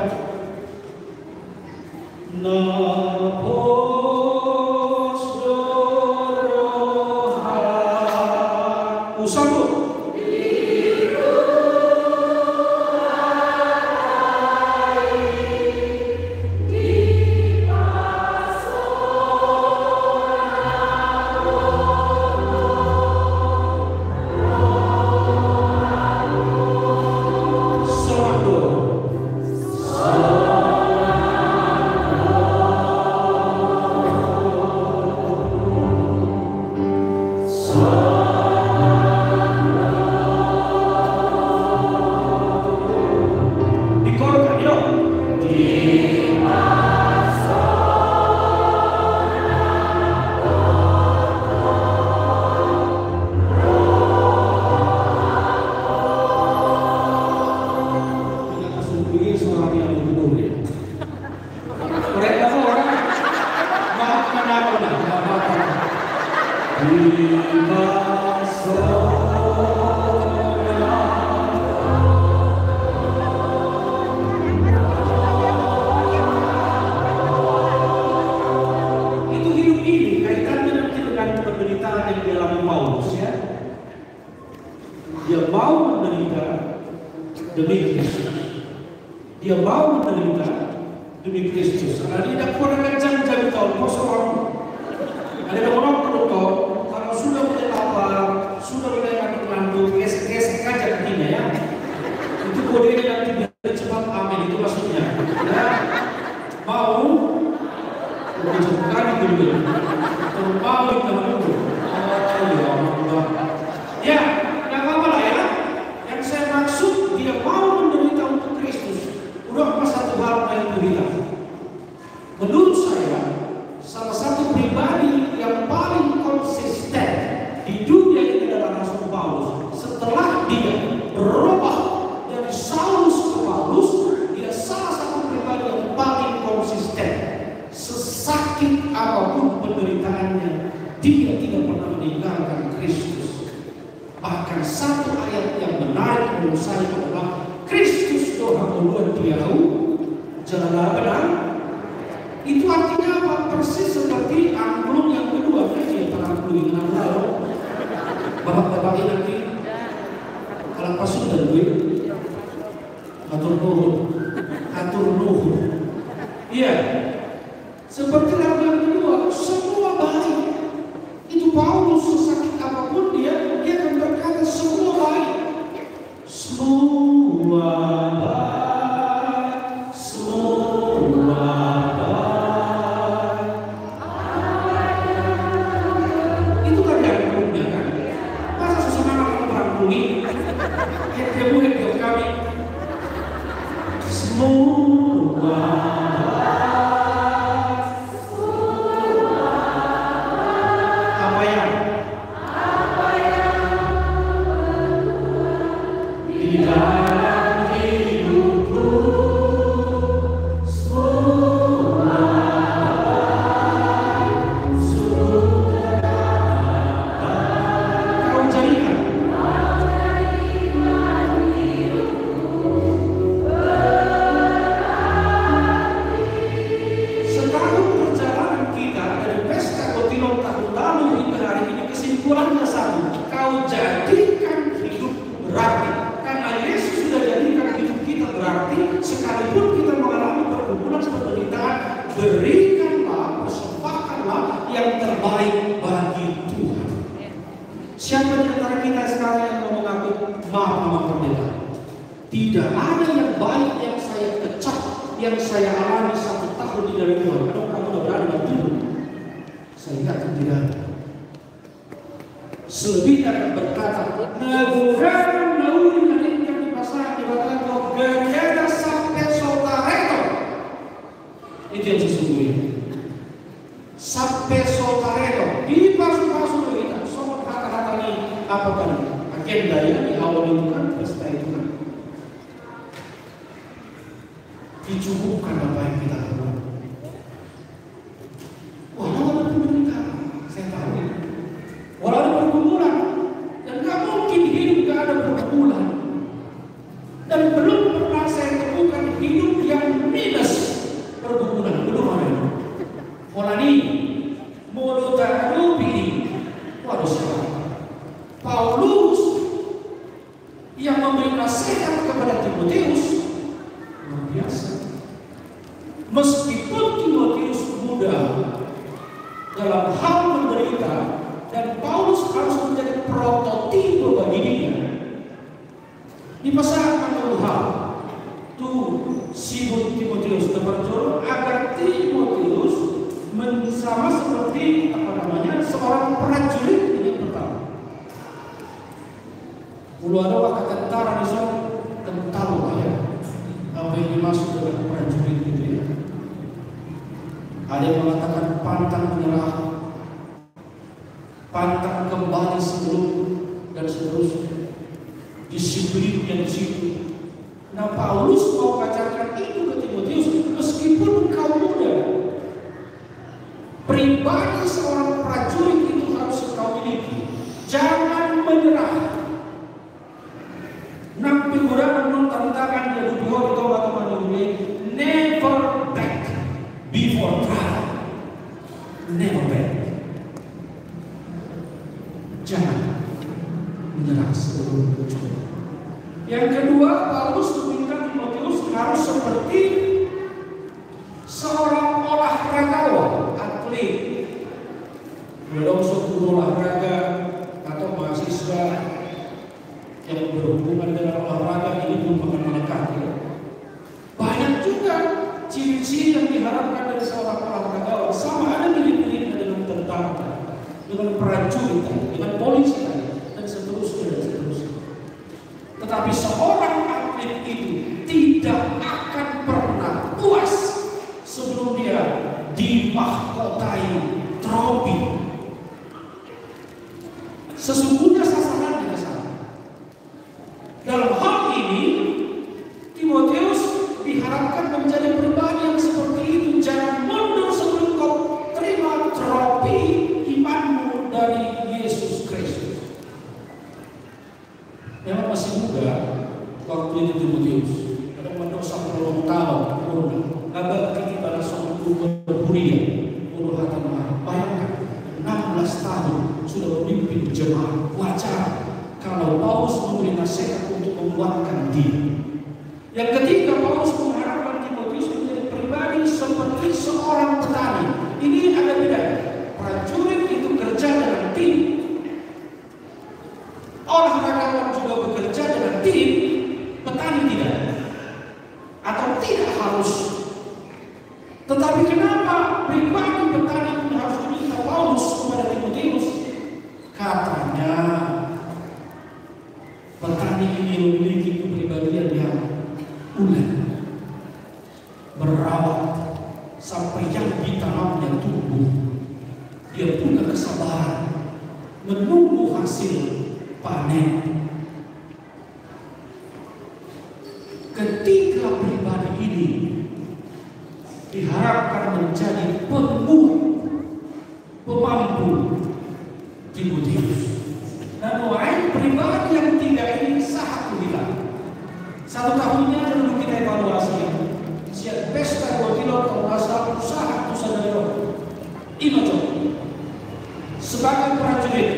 C: dia mau menderita demi Kristus. Dia mau menderita demi Kristus. Karena dia tidak pernah kencang jadi tahun kosong. Ada orang tahu kalau sudah punya apa, sudah punya menantu, gesek aja kakinya ya. Itu kodenya nanti biar cepat amin itu maksudnya. Ya, mau menjauhkan dulu. Mau itu dulu. Ya, nggak apa-apa lah ya. menurut saya adalah Kristus doa membuat dia jalan benar. Itu artinya apa? Persis seperti angklung yang kedua. Dia terangklung dengan lalu bapak-bapak nanti kalau pasung dan duit atur nuhur. Iya, seperti lagu yang kedua, semua baik. Itu Paulus sesakit apapun dia akan berkata semua baik. Semua baik, semua baik. Itu kan yang kedua kan? Masa susah anak merangkuli? Heboh kami. Semua yang kedua, Paulus meminta Timotius harus seperti seorang olahragawan, atlet. Belum suku olahraga atau mahasiswa yang berhubungan dengan olahraga ini pun akan melekati. Banyak juga ciri-ciri yang diharapkan dari seorang olahragawan. Sama ada mirip-miripnya dengan tentara, dengan prajurit, dengan polisi, dan seterusnya dan seterusnya. Tetapi seorang atlet itu tidak akan pernah puas sebelum dia dimahkotai trofi. Sesungguhnya sasarannya ke sana. Dalam hal ini, Timotius diharapkan menjadi pribadi yang seperti itu. Jangan mundur sebelum kau terima trofi imanmu dari Yesus Kristus. Memang masih muda, waktu itu Timotius ada mendosa perlontalo corona agak kita pada suatu berburia puluh hati marah. Bayangkan 16 tahun sudah memimpin jemaat. Wajar kalau Paulus memberi nasihat untuk menguatkan dia. Yang ketiga, Paulus mengharapkan Timotius menjadi pribadi seperti seorang petani. Ini ada beda. Prajurit itu kerja dengan tim. Olahragawan juga bekerja dengan tim. Petani tidak. Atau tidak harus. Tetapi kenapa pribadi petani pun harus diminta Paulus kepada Timotius? Katanya petani ini memiliki kepribadian yang ulet, berawat sampai yang di dalamnya tumbuh. Dia punya kesabaran menunggu hasil panen. Ketiga pribadi ini diharapkan menjadi penuh pemampu Timotius. Dan orang pribadi yang tiga ini sangat hilang. 1 tahunnya dulu kita evaluasi. Siap pesta 2 kilo kalau rasa usaha itu saja Inojo sebagai prajurit.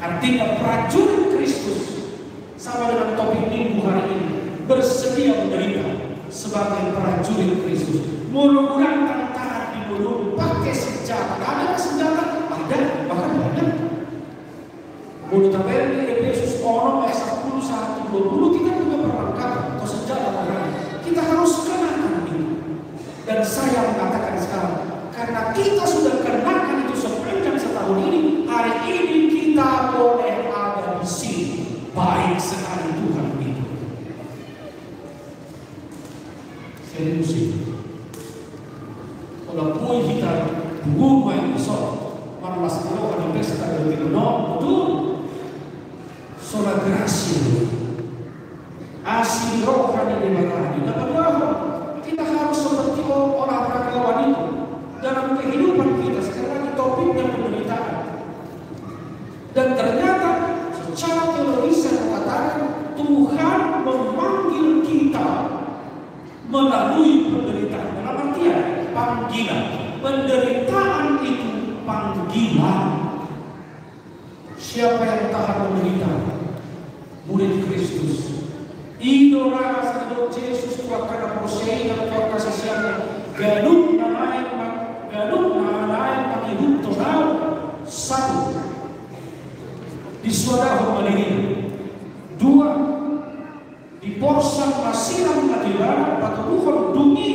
C: Artinya prajurit Kristus sama dengan topik minggu hari ini bersedia menderita sebagai prajurit Kristus. Mulu-mulan tentara di mulut pakai senjata. Ada senjata? Ada, bahkan banyak. Mulut tabel di Efesus orang ayat 10-1-20 kita punya perlengkapan atau senjata perang. Kita harus kenakan ini. Dan saya mengatakan sekarang, karena kita sudah kenakan itu sepanjang setahun ini, hari ini kita boleh ada di sini. Baik sekali Tuhan itu. Serius itu. Kalau pun kita tunggu main besok, malah sekarang ada pesta dari Tino, betul. Sola gracia, asih rohani dimatani. Dan berapa kita harus seperti olahragawan itu dalam kehidupan kita. Sekarang topiknya penderitaan. Dan ternyata secara teologis saya katakan Tuhan memanggil kita melalui penderitaan. Dalam artian panggilan. Penderitaan itu panggilan. Siapa yang tahan menderita? Murid Kristus. Idora Saudara Yesus kuatkan prosesi dan kasih sayang. Ganun namain panghidup total satu. Di suara hormati. 2. Di porsan masiram kadilan patuhon dungi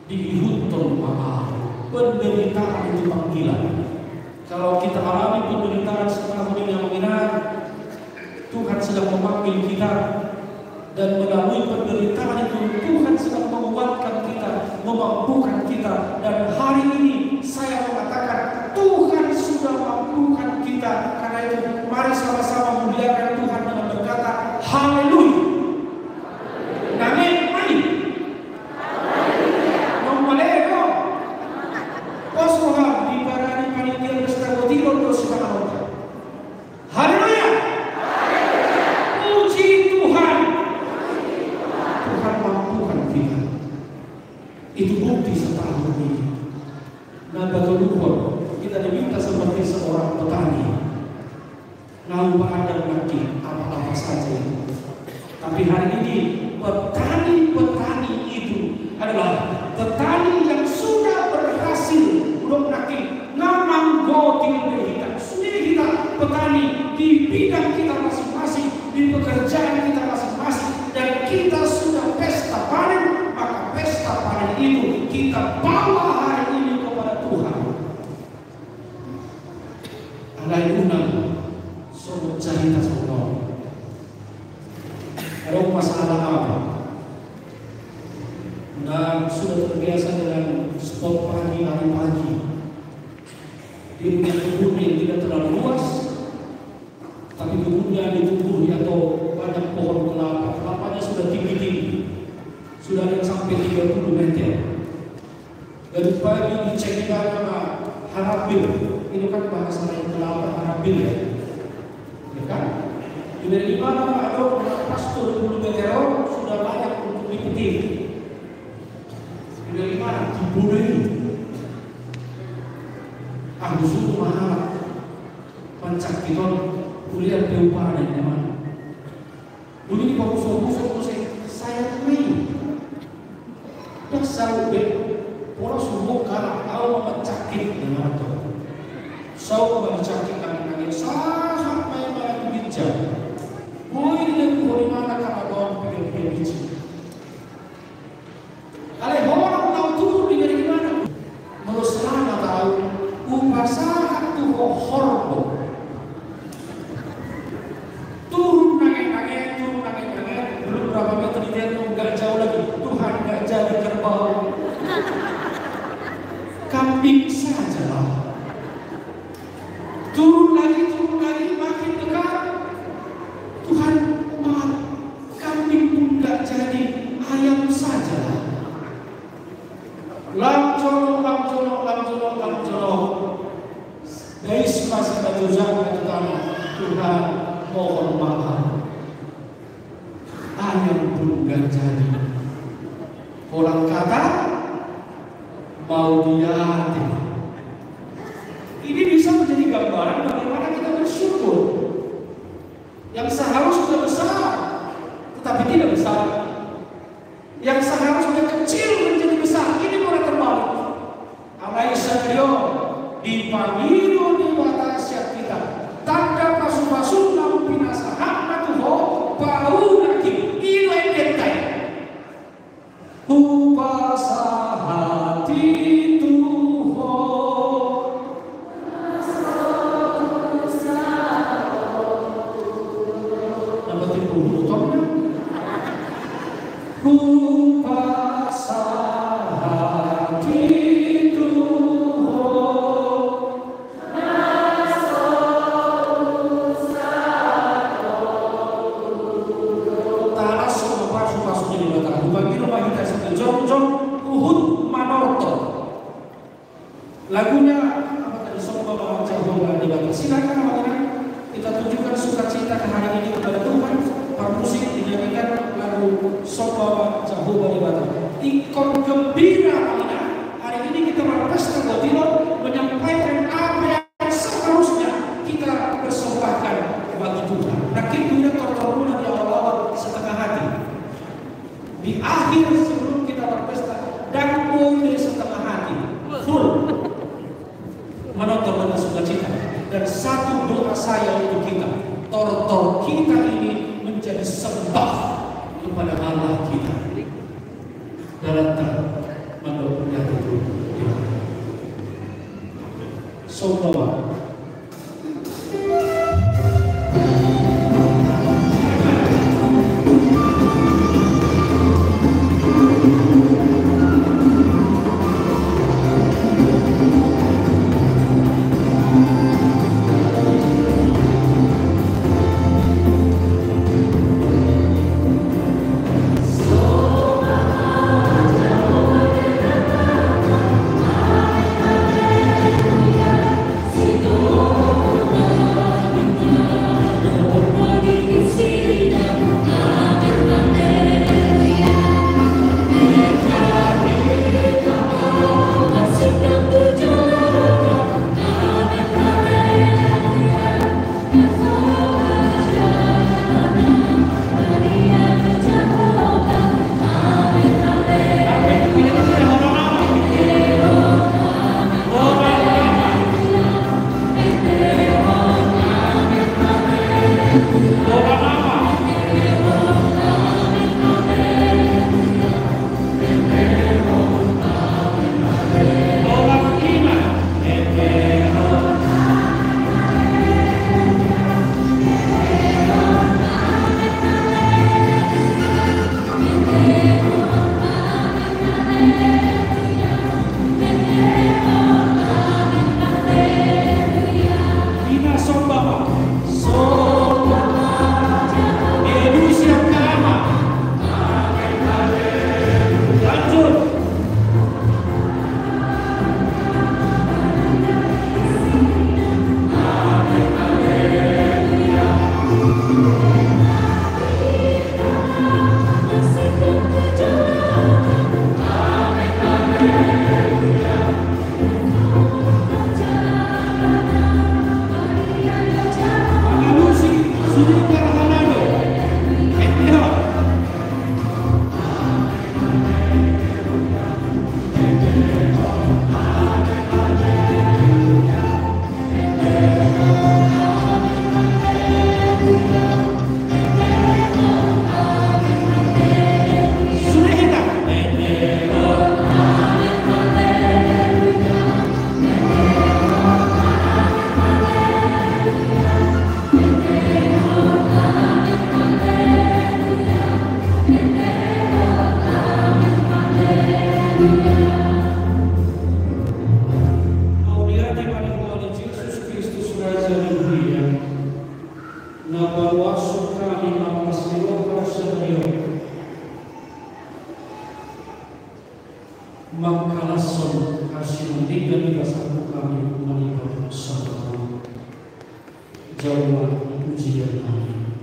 C: di ihutton maaf. Penderitaan itu panggilan. Kalau kita alami penderitaan setahun ini yang mengingat, Tuhan sedang memanggil kita, dan melalui penderitaan itu Tuhan sedang menguatkan kita, memampukan kita. Dan hari ini saya mengatakan Tuhan sudah mampukan kita. Karena itu mari sama-sama muliakan Tuhan dengan berkata haleluya. Amin. Nombalego. Posohan di barani panitia pesta godilon dos semangat. Haleluya. Puji Tuhan. Tuhan mampukan kita. Itu bukti setahun ini. Nah, betul-betul kita diminta seperti seorang petani. Lalu ada lagi apa-apa saja. Tapi hari ini petani itu adalah petani yang sudah berhasil belum lagi ngamang gotil kita. Sudah kita petani di bidang kita masing-masing, di pekerjaan kita masing-masing, dan kita sudah pesta panen. Maka pesta panen itu kita bawa hari ini kepada Tuhan. Alai unang sobat cerita semua. Ada masalah apa? Dan sudah terbiasa dengan spot pagi hari pagi. Dia punya kebun yang tidak terlalu luas, tapi kebunnya ditumbuhi atau banyak pohon kelapa. Kelapanya sudah tinggi-tinggi, sudah ada sampai 30 meter. Dan pagi dicekkan sama harabil. Ini kan bahasa lain kelapa harabil ya. Ya kan? Dari mana Pak Dok, pastor dulu Betero sudah banyak untuk dipetik. Dari mana? Dibulai. Aku suruh mahal pancak kita kuliah diupah dan nyaman. Dulu di fokus saya main. Dasar udah, orang suruh kalau tahu mencakit dengan itu. Saya mencakit dengan sampai malam bijak. Oh ini dari mana kalau orang pikir bijak. Kalau orang tahu turun dari mana? Menurut saya tahu. Upasa itu hormon. Turun nangis, belum berapa meter dia tuh nggak jauh lagi. Tuhan nggak jadi kerbau, kambing saja. Turun lagi, makin dekat. Tuhan maaf, kambing pun nggak jadi, ayam saja. Lamcono. Dari semasa kejuzan pertama, Tuhan mohon maaf. Ayam pun gak jadi. Orang kata mau diati. Ini bisa menjadi gambaran bagaimana kita bersyukur. Yang seharusnya besar, tetapi tidak besar. Yang seharusnya kecil menjadi besar. Ini mulai terbalik. Alaisa Dio dipanggil di batas kita. Tanda pasu-pasu namun binasa hak tuho bau lagi ilai dentai. Upasa hati tuho. Dapat tipu tolong. Upasa hati. Lagunya apa tadi? Sobat Bapak Jehovah di Bapak. Silakan teman-teman, kita tunjukkan sukacita ke hari ini kepada Tuhan. Musik dinyanyikan lagu Sobat Bapak Jehovah di Bapak. Ikon gembira Amina. Hari ini kita berpesta Godilo menyampaikan apa yang seharusnya kita persembahkan bagi Tuhan. Rakyat dunia tertoruna di awal-awal setengah hati. Di akhir sebelum kita berpesta dan mulai setengah hati full menonton dengan sukacita. Dan satu doa saya untuk kita, tortor kita ini menjadi sembah kepada Allah kita dalam mendoakan itu. Sobat
D: So
C: Mangkalason kasih meninggal di basarku kami menikah bersama. Jauhlah ujian kami,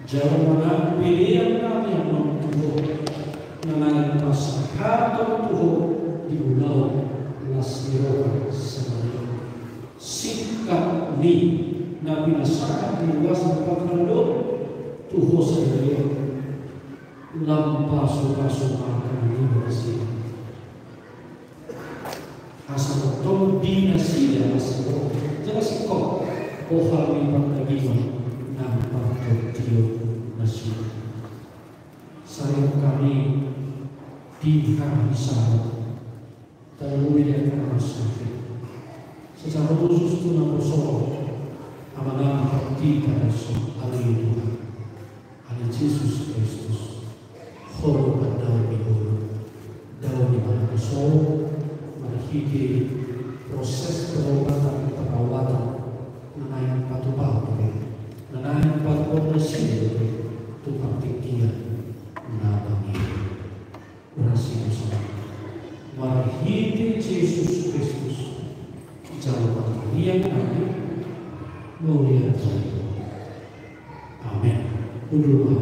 C: jauhlah pilihan kami yang mentubuh, menangani pasal tubuh di ulau lasiro sebagai sikap ni nabi nasakat luas pakandut tuho sebagai lampa suka-suka kami bersih. Asal betul dinasti asal jelas kok kohami pagkagima nampak tertiup nasi. Sayang kami tidak bisa terlalu dengan sakit. Secara khusus itu nama Solo amanah hati pada hari Tuhan, hari Yesus Kristus. Hormat daun di bulu, daun di mana Solo. Hingga proses pengobatan perawatan nanayan patu-patu nanayan patu-patu tukang tinggian nabang berhasil bersama marahiti Yesus Kristus jalan yang kami mulia amin. Udul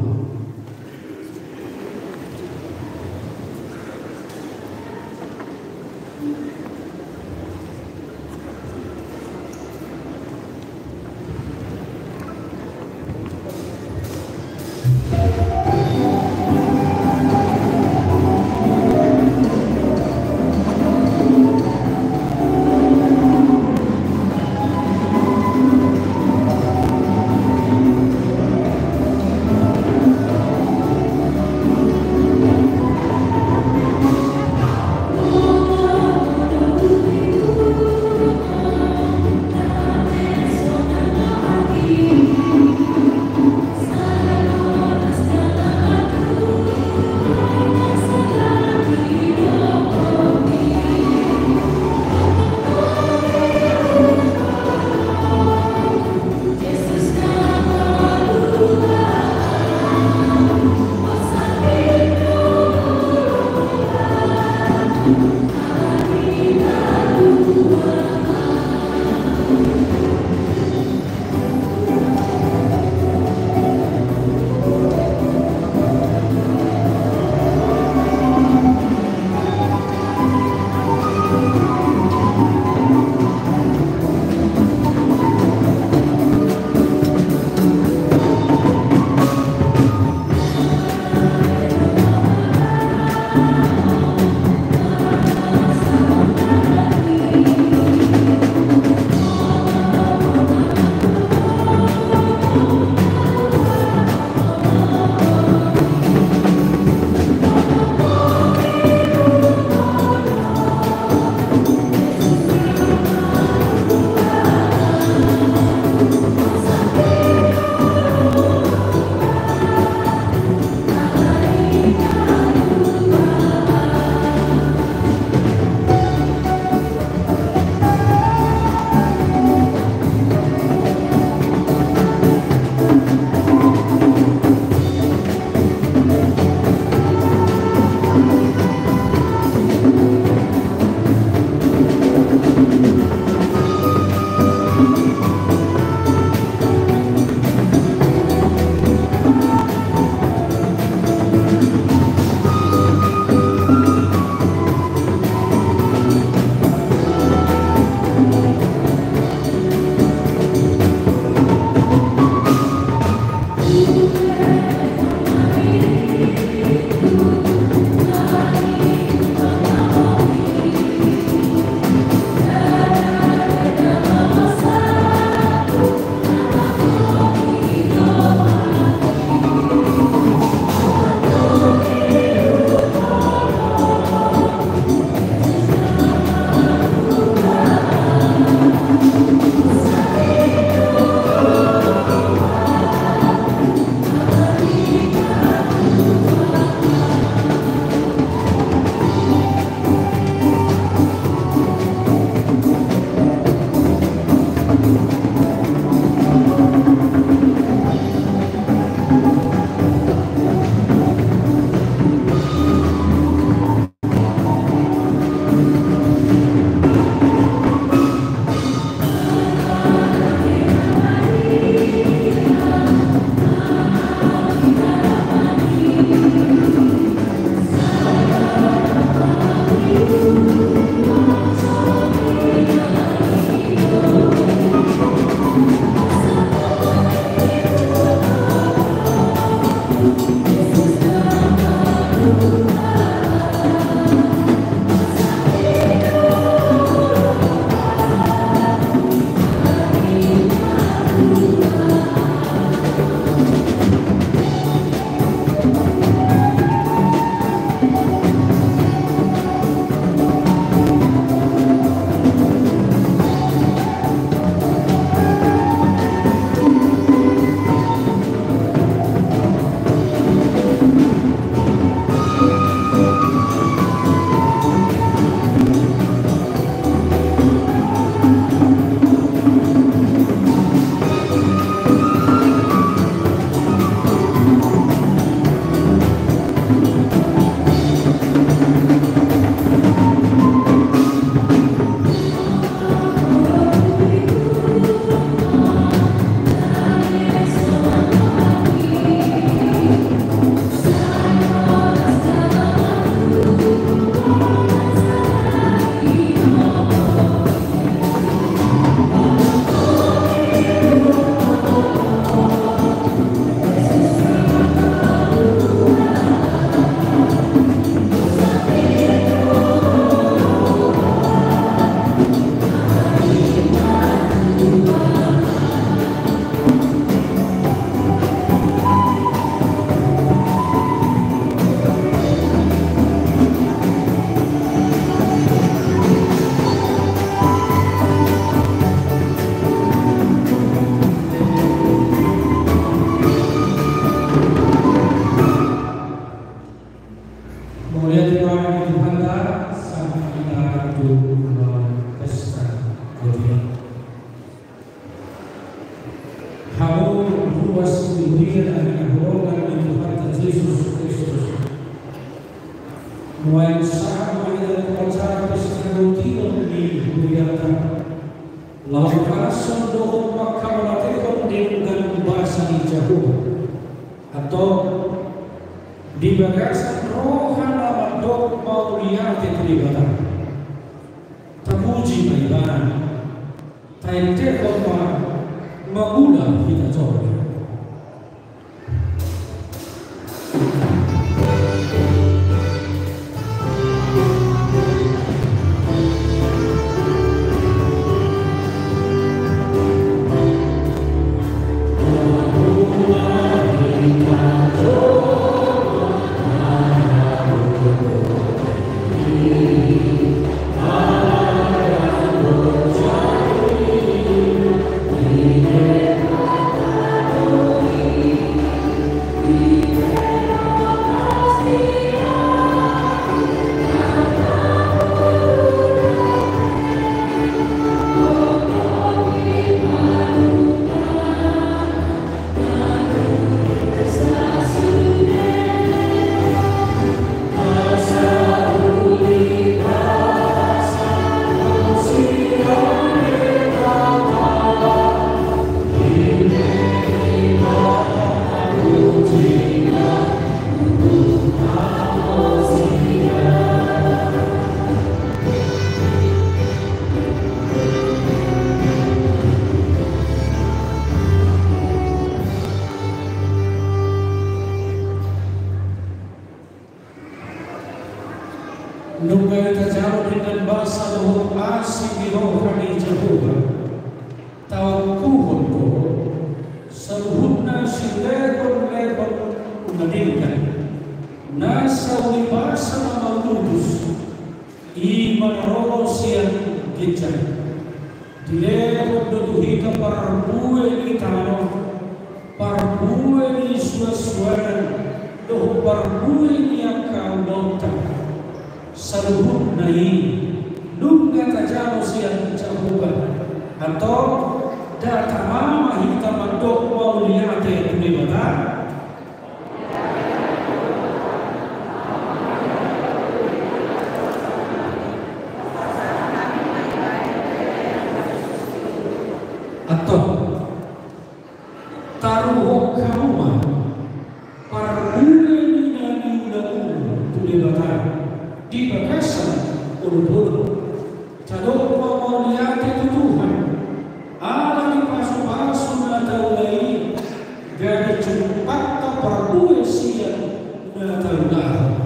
C: Nuai sama ida kuasa pesakutino di Buyata. Lalu kalasan dohon makamanatehon dengan bahasa di Jawa atau di bagasan rohan amadok mauliyat terlibat. Tamuji baibana, taite koma magula kita coba. Nunggu terjauh dengan bahasa dohon asing di rohani Jehovah. Tahu kuhon ko seluhuna silekon unadilkan. Nasa ulibasa na mauludus iman roho siyan gitjan. Dilekon doduhika parbuwe ni tano, parbuwe ni suaswanan, dohon parbuwe ni akaunautan. Saluhun nai nungga tajano siang Jehovah atau data mama hita mandok mauliyate tulibata atau taruh kauma parbuwe ni nani ulang tulibata di bagasan ulu-ulu cadok mauliyate Tuhan ala di pasu-pasu na taulai gani cepat ka parbuwe siya na taulai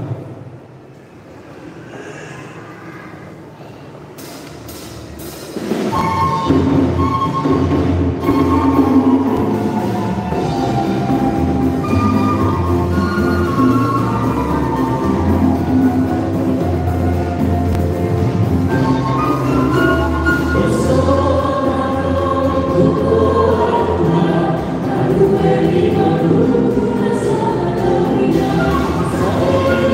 D: Thank you.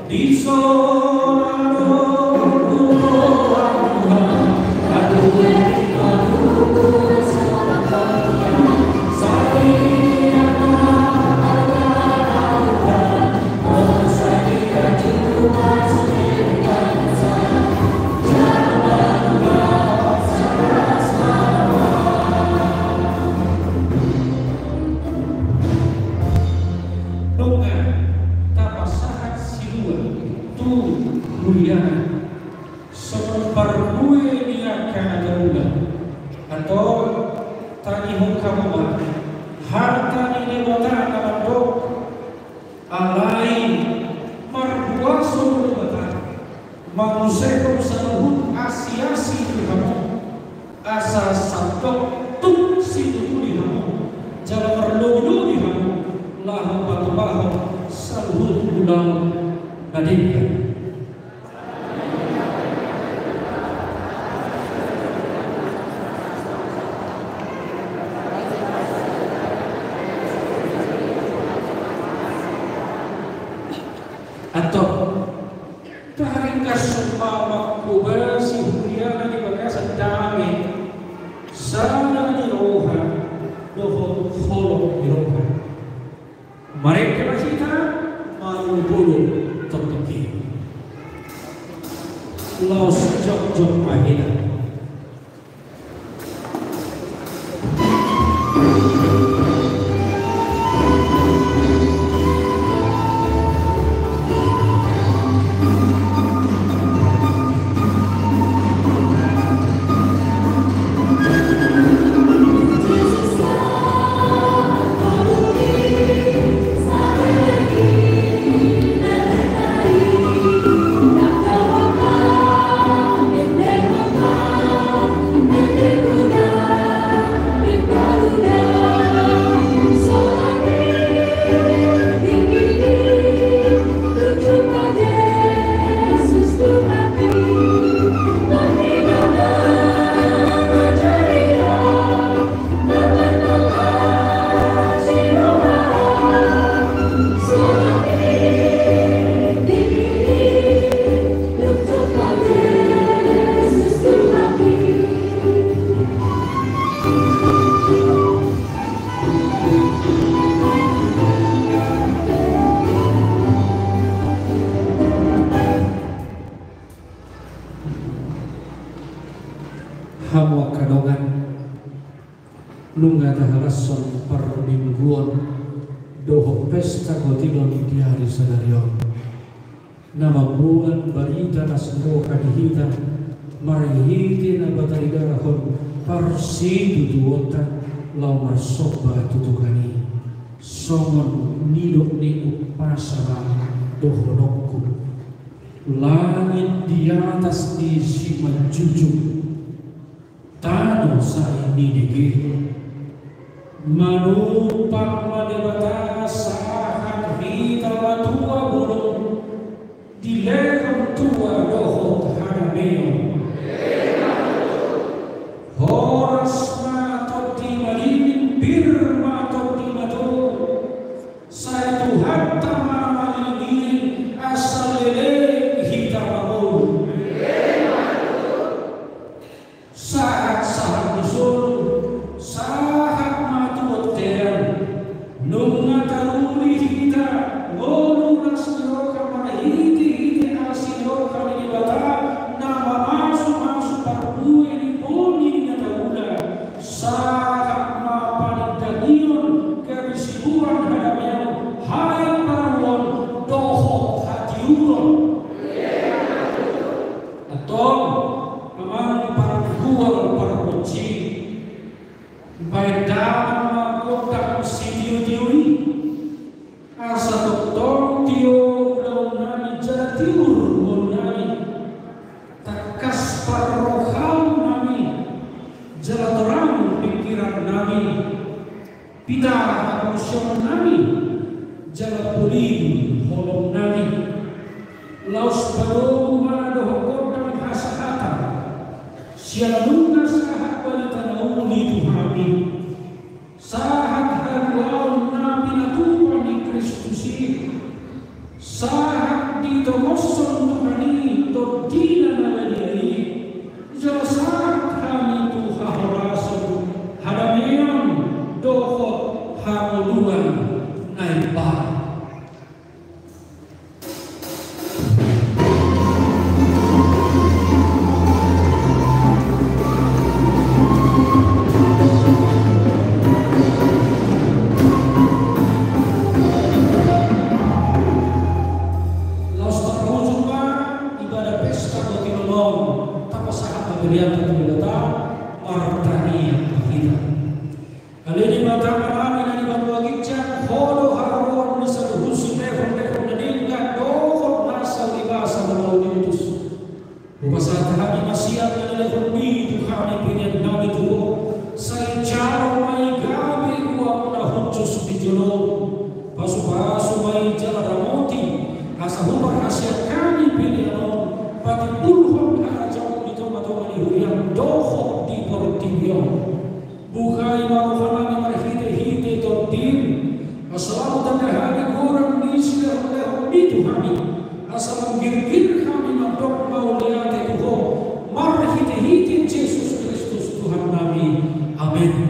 C: di sorano atau taringkas sumama kubasi huriana di bagasa dami sana di roha doho holok di roha mereka kita mau bulu terteki laos jok mahina hawa kadongan lunga dahalason permingguan doho pesta gotilon di hari sadarion nama bulan barita nasdo kadihita marihiti na batarigarahon parsidu duota lau marsoba tutukani somon nidok ni pasara doho nokku langit di atas isi menjunjung tano sa ininigi manupak madebata sahat hita matua bulong dilekam tua doho harameo horas matot di malimin bir matot di mato saya Tuhan tamalini asal lele hita mamul saat usul saat matu hotel nunga karuli kita ngonu nasiro kamar hiti asiro kami bata nama masuk parpue di poni na taula saat mapan danion kerisibuan hadamnya hai paruon doho hatiuron atau baik dalam kotak sidio tiuri asa doktor tio launani jatiur monani takas parrohau nami jala terang pikiran nami pita emosion nami jala puli holong nami laus baru mana dohokotang hasahata sialuna sahat balita nauni tuhami sahat haruau nabi natuwa ni Kristus sahat di tomoson Tuhani todina naladiri jalasat kami tu hahorasam hadamian dohot hamuluan naibah.
D: Amen.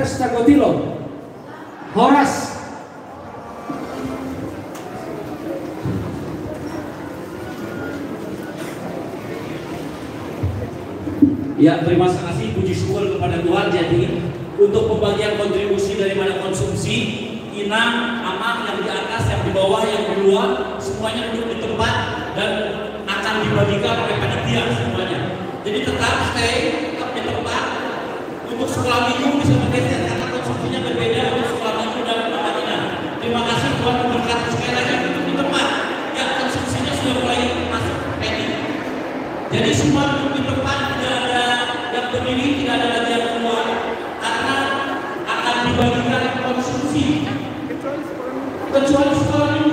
C: Stagotilo. Horas. Ya, terima kasih, puji syukur kepada Tuhan. Jadi untuk pembagian kontribusi daripada konsumsi, inang, amak, yang di atas, yang di bawah, yang di luar, semuanya duduk di tempat dan akan dibagikan oleh panitia semuanya. Jadi tetap stay, tetap di tempat. Untuk sekolah minggu bisa bergeser karena konsumsinya berbeda untuk sekolah minggu dan Madinah. Terima kasih Tuhan memberkati, sekali lagi duduk di tempat. Ya, konsumsinya sudah mulai masuk ready. Jadi semua duduk di tempat, tidak ada yang berdiri, tidak ada lagi yang keluar, karena akan dibagikan konsumsi kecuali sekolah minggu.